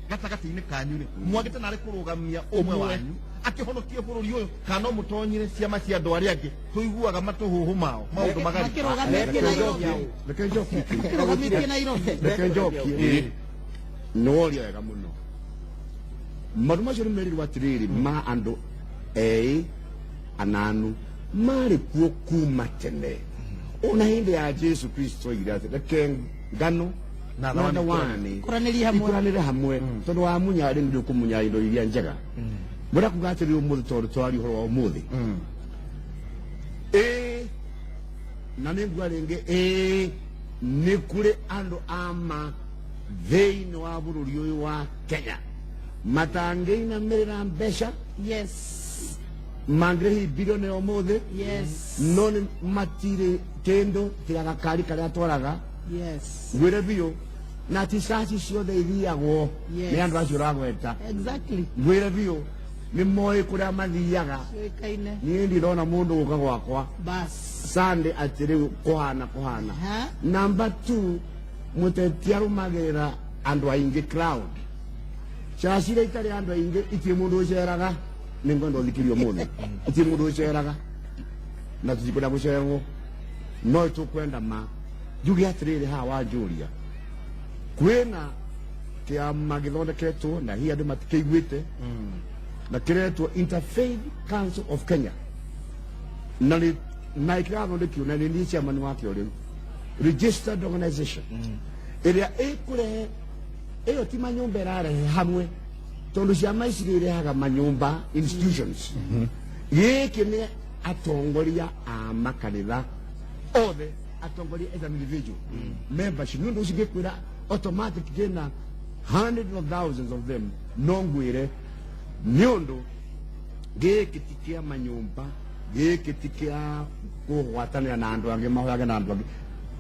B: gatagati-inĩ kanyu rĩ mwagĩte narĩ kũrũgamia ũmwe wanyu akĩhonokie bũrũri ũyũ kana mũtonyire ciama cia andũ arĩa angĩ tũiguaga matũhũhũ mao maũndũ
C: reke njokie noria wega mũno maũndũ macio nĩ merirwo atĩrĩrĩ ma andũ ananu marĩ kuo kuma tene ona hĩndĩ ya Jesu Kristo oigire atĩ reke ngano na thawani ikuranĩrie hamwe tondũ wa munya rĩ nĩ ũkũmunya indo iria njega mũrĩa kuga atĩrĩ ũmũthĩ tondũ twari ũhoro wa ũmũthĩ na nĩ nguga rĩngĩ nĩ kũrĩ andũ ama thĩinĩ wa bũrũri ũyũ wa Kenya matangĩinamĩrĩra mbeca mangĩrĩhi bilioni ũmũthĩ no nĩ matirĩ kĩndũ tiga gakari karĩa twaraga gwĩre biũ na ticaci ciothe ithiagwo nĩ andũ acio ũragweta gwĩre biũ nĩ moĩ kũrĩa mathiaga niĩ ndirona mũndũ gũka gwakwa Sunday atĩ rĩu kũhana number 2 mũteti arũmagĩrĩra andũ aingĩ crowd caci iria itarĩ andũ aingĩ itirĩ mũndũ ũceraga nĩ ngwenda ũthikĩrio mũthĩ itirĩ mũndũ ũceraga na tũtikwenda gũcerwo no tũkwenda ma njuge atĩrĩrĩ haha wanjũria kwĩna kĩama gĩthondeketwo na hihi andũ matikĩiguĩte na kĩretwo Interfaith Council of Kenya na ĩkĩrathondekio na nĩ chairman wakĩo rĩu registered organization ĩrĩa ĩkũrehe ĩyo ti manyũmba ĩrarehe hamwe tondũ ciama ici irehaga manyũmba institutions gĩkĩ nĩ atongoria a makanitha othe atongoria as an individual membership nĩ ũndũ ũcio ngĩkwĩra automatic kĩna hundreds of thousands of them no ngwĩre nĩ ũndũ gĩkĩ ti kĩa manyũmba gĩkĩ ti kĩa kũgwatanĩra na andũ angĩ mahoyage na andũ angĩ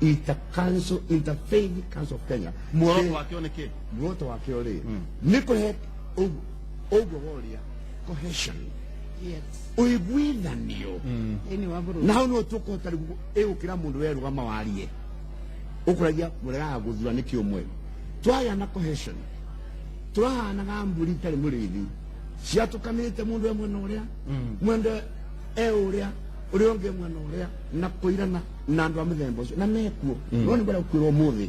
C: Interfaith Council of Kenya
B: muoroto wakĩo nĩ kĩ
C: muoroto wakĩo rĩ nĩ kũhe ũguo woria cohesion uiguithanio na hau nĩho tũkũhota ĩgũkĩra mũndũ werũgama warie ũkũragia mũregaga gũthura nĩ kĩũmwe twagĩa na cohesion tũrahanaga mbũri itarĩ mũrĩithi ciatũkanĩte mũndũ mwena ũrĩa mwende ũrĩa ũrĩa ũngĩ mwena ũrĩa na kũirana na andũ a mũthemba ũcio na mekuo no nĩ ngwenda gũkwĩra ũmũthĩ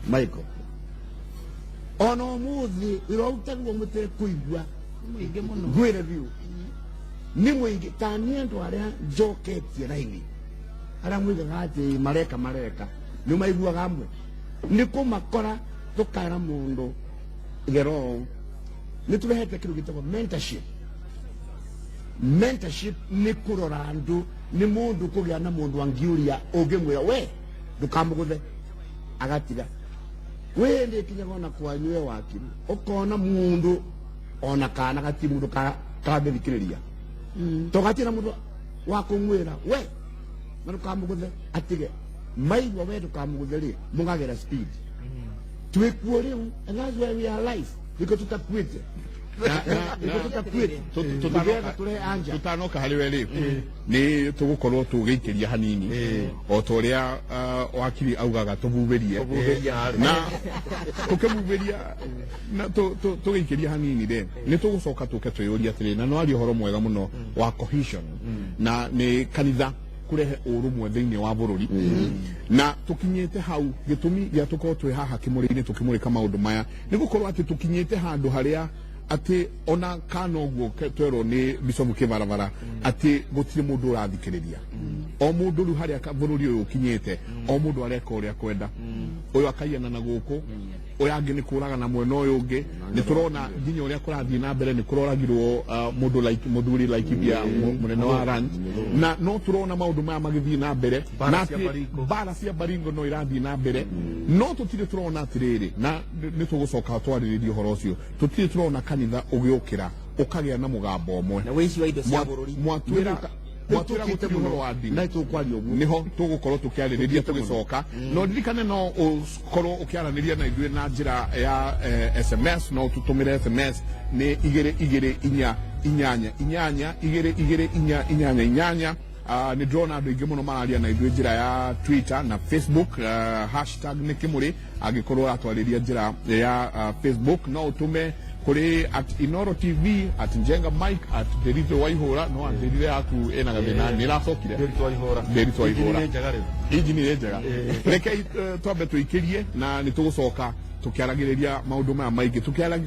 C: Michael ona ũmũthĩ wĩra ũrutagwo mũtere kũigua ngwĩre biũ nĩ mũingĩ ta niĩ andũ arĩa njoketie raini arĩa mũigaga atĩ mareka nĩ maiguaga amwe nĩ kũmakora tũkara mũndũ gero nĩ tũrehete kĩndũ gĩtagwo mentorship nĩ kũrora andũ nĩ mũndũ kũgĩa na mũndũ angĩũria ũngĩmwĩra we ndũkamũgũthe agatiga we nĩ kinyaga ona kwanyu we wakiru ũkona mũndũ ona kana gati mũndũ kambĩthikĩrĩria tũgatirĩ na mũndũ wa kungwira we na tukamuguthe atige maigwa we tukamuguthe ri mungagera speed twikuo riu and that's why we are alive because tutakwite
A: tutanoka harä we rä nä tå gå korwo tå gä ikä ria hanini o ta å rä a wakiri augaga tå bubä rie na tå kä bubä ria na tå gä ikä ria hanini rä nä tå gå coka tå ke twä å ria atä rä na nä waria å horo mwega må no wa cohesion na nä kanitha kurehe urumwe thiini wa bururi na tukinyite hau gitumi gya tukorwo twi haha kimuri-ini tukimurika maundu maya ni gukorwo ati tukinyite handu haria ati ona kana uguo twero ni Bishop Kivaravara ati gutire mundu urathikiriria o mundu ru haria bururi uyu ukinyite o mundu areka uria kwenda uyu akaiana na guku uyu angi ni kuraga na mwena uyu ungi ni turona nginya uria kurathie na mbere ni kuroragirwo mundu like muduri like bia munene wa ranch na no turona maundu maya magithie na mbere na bara cia Baringo no irathie na mbere no tutire turona atiriri na ni tugucoka twariririe horo ucio tutire turona kanitha ugiukira ukagia na mugambo omwe
D: na wici wa indo cia bururi
A: mwatwira gutire muno wa ndini
C: na tukwaria uguo
A: niho tugukorwo tukiaririria tugicoka no ndirikane no ukorwo ukiaraniria na ithuĩ na njira ya SMS no tutumire SMS ni 2288 ni drona andu ingi muno mararia na ithuĩ njira ya Twitter na Facebook hashtag ni kimuri agikorwo atwariria njira ya Facebook no utume kuri @Inoro TV @Njenga Mike @Derito Waihura no Derito yaku ena gathina ni racokire Derito Waihura injini ni njega reke twambe tuikirie na ni tugucoka tukiaragiriria maundu maya maingi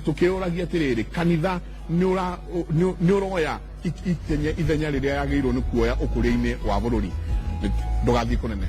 A: tukiuragia atiriri kanitha ni uroya ithenya riria yagirwo ni kuoya ukuria-ini wa bururi ndugathii kunene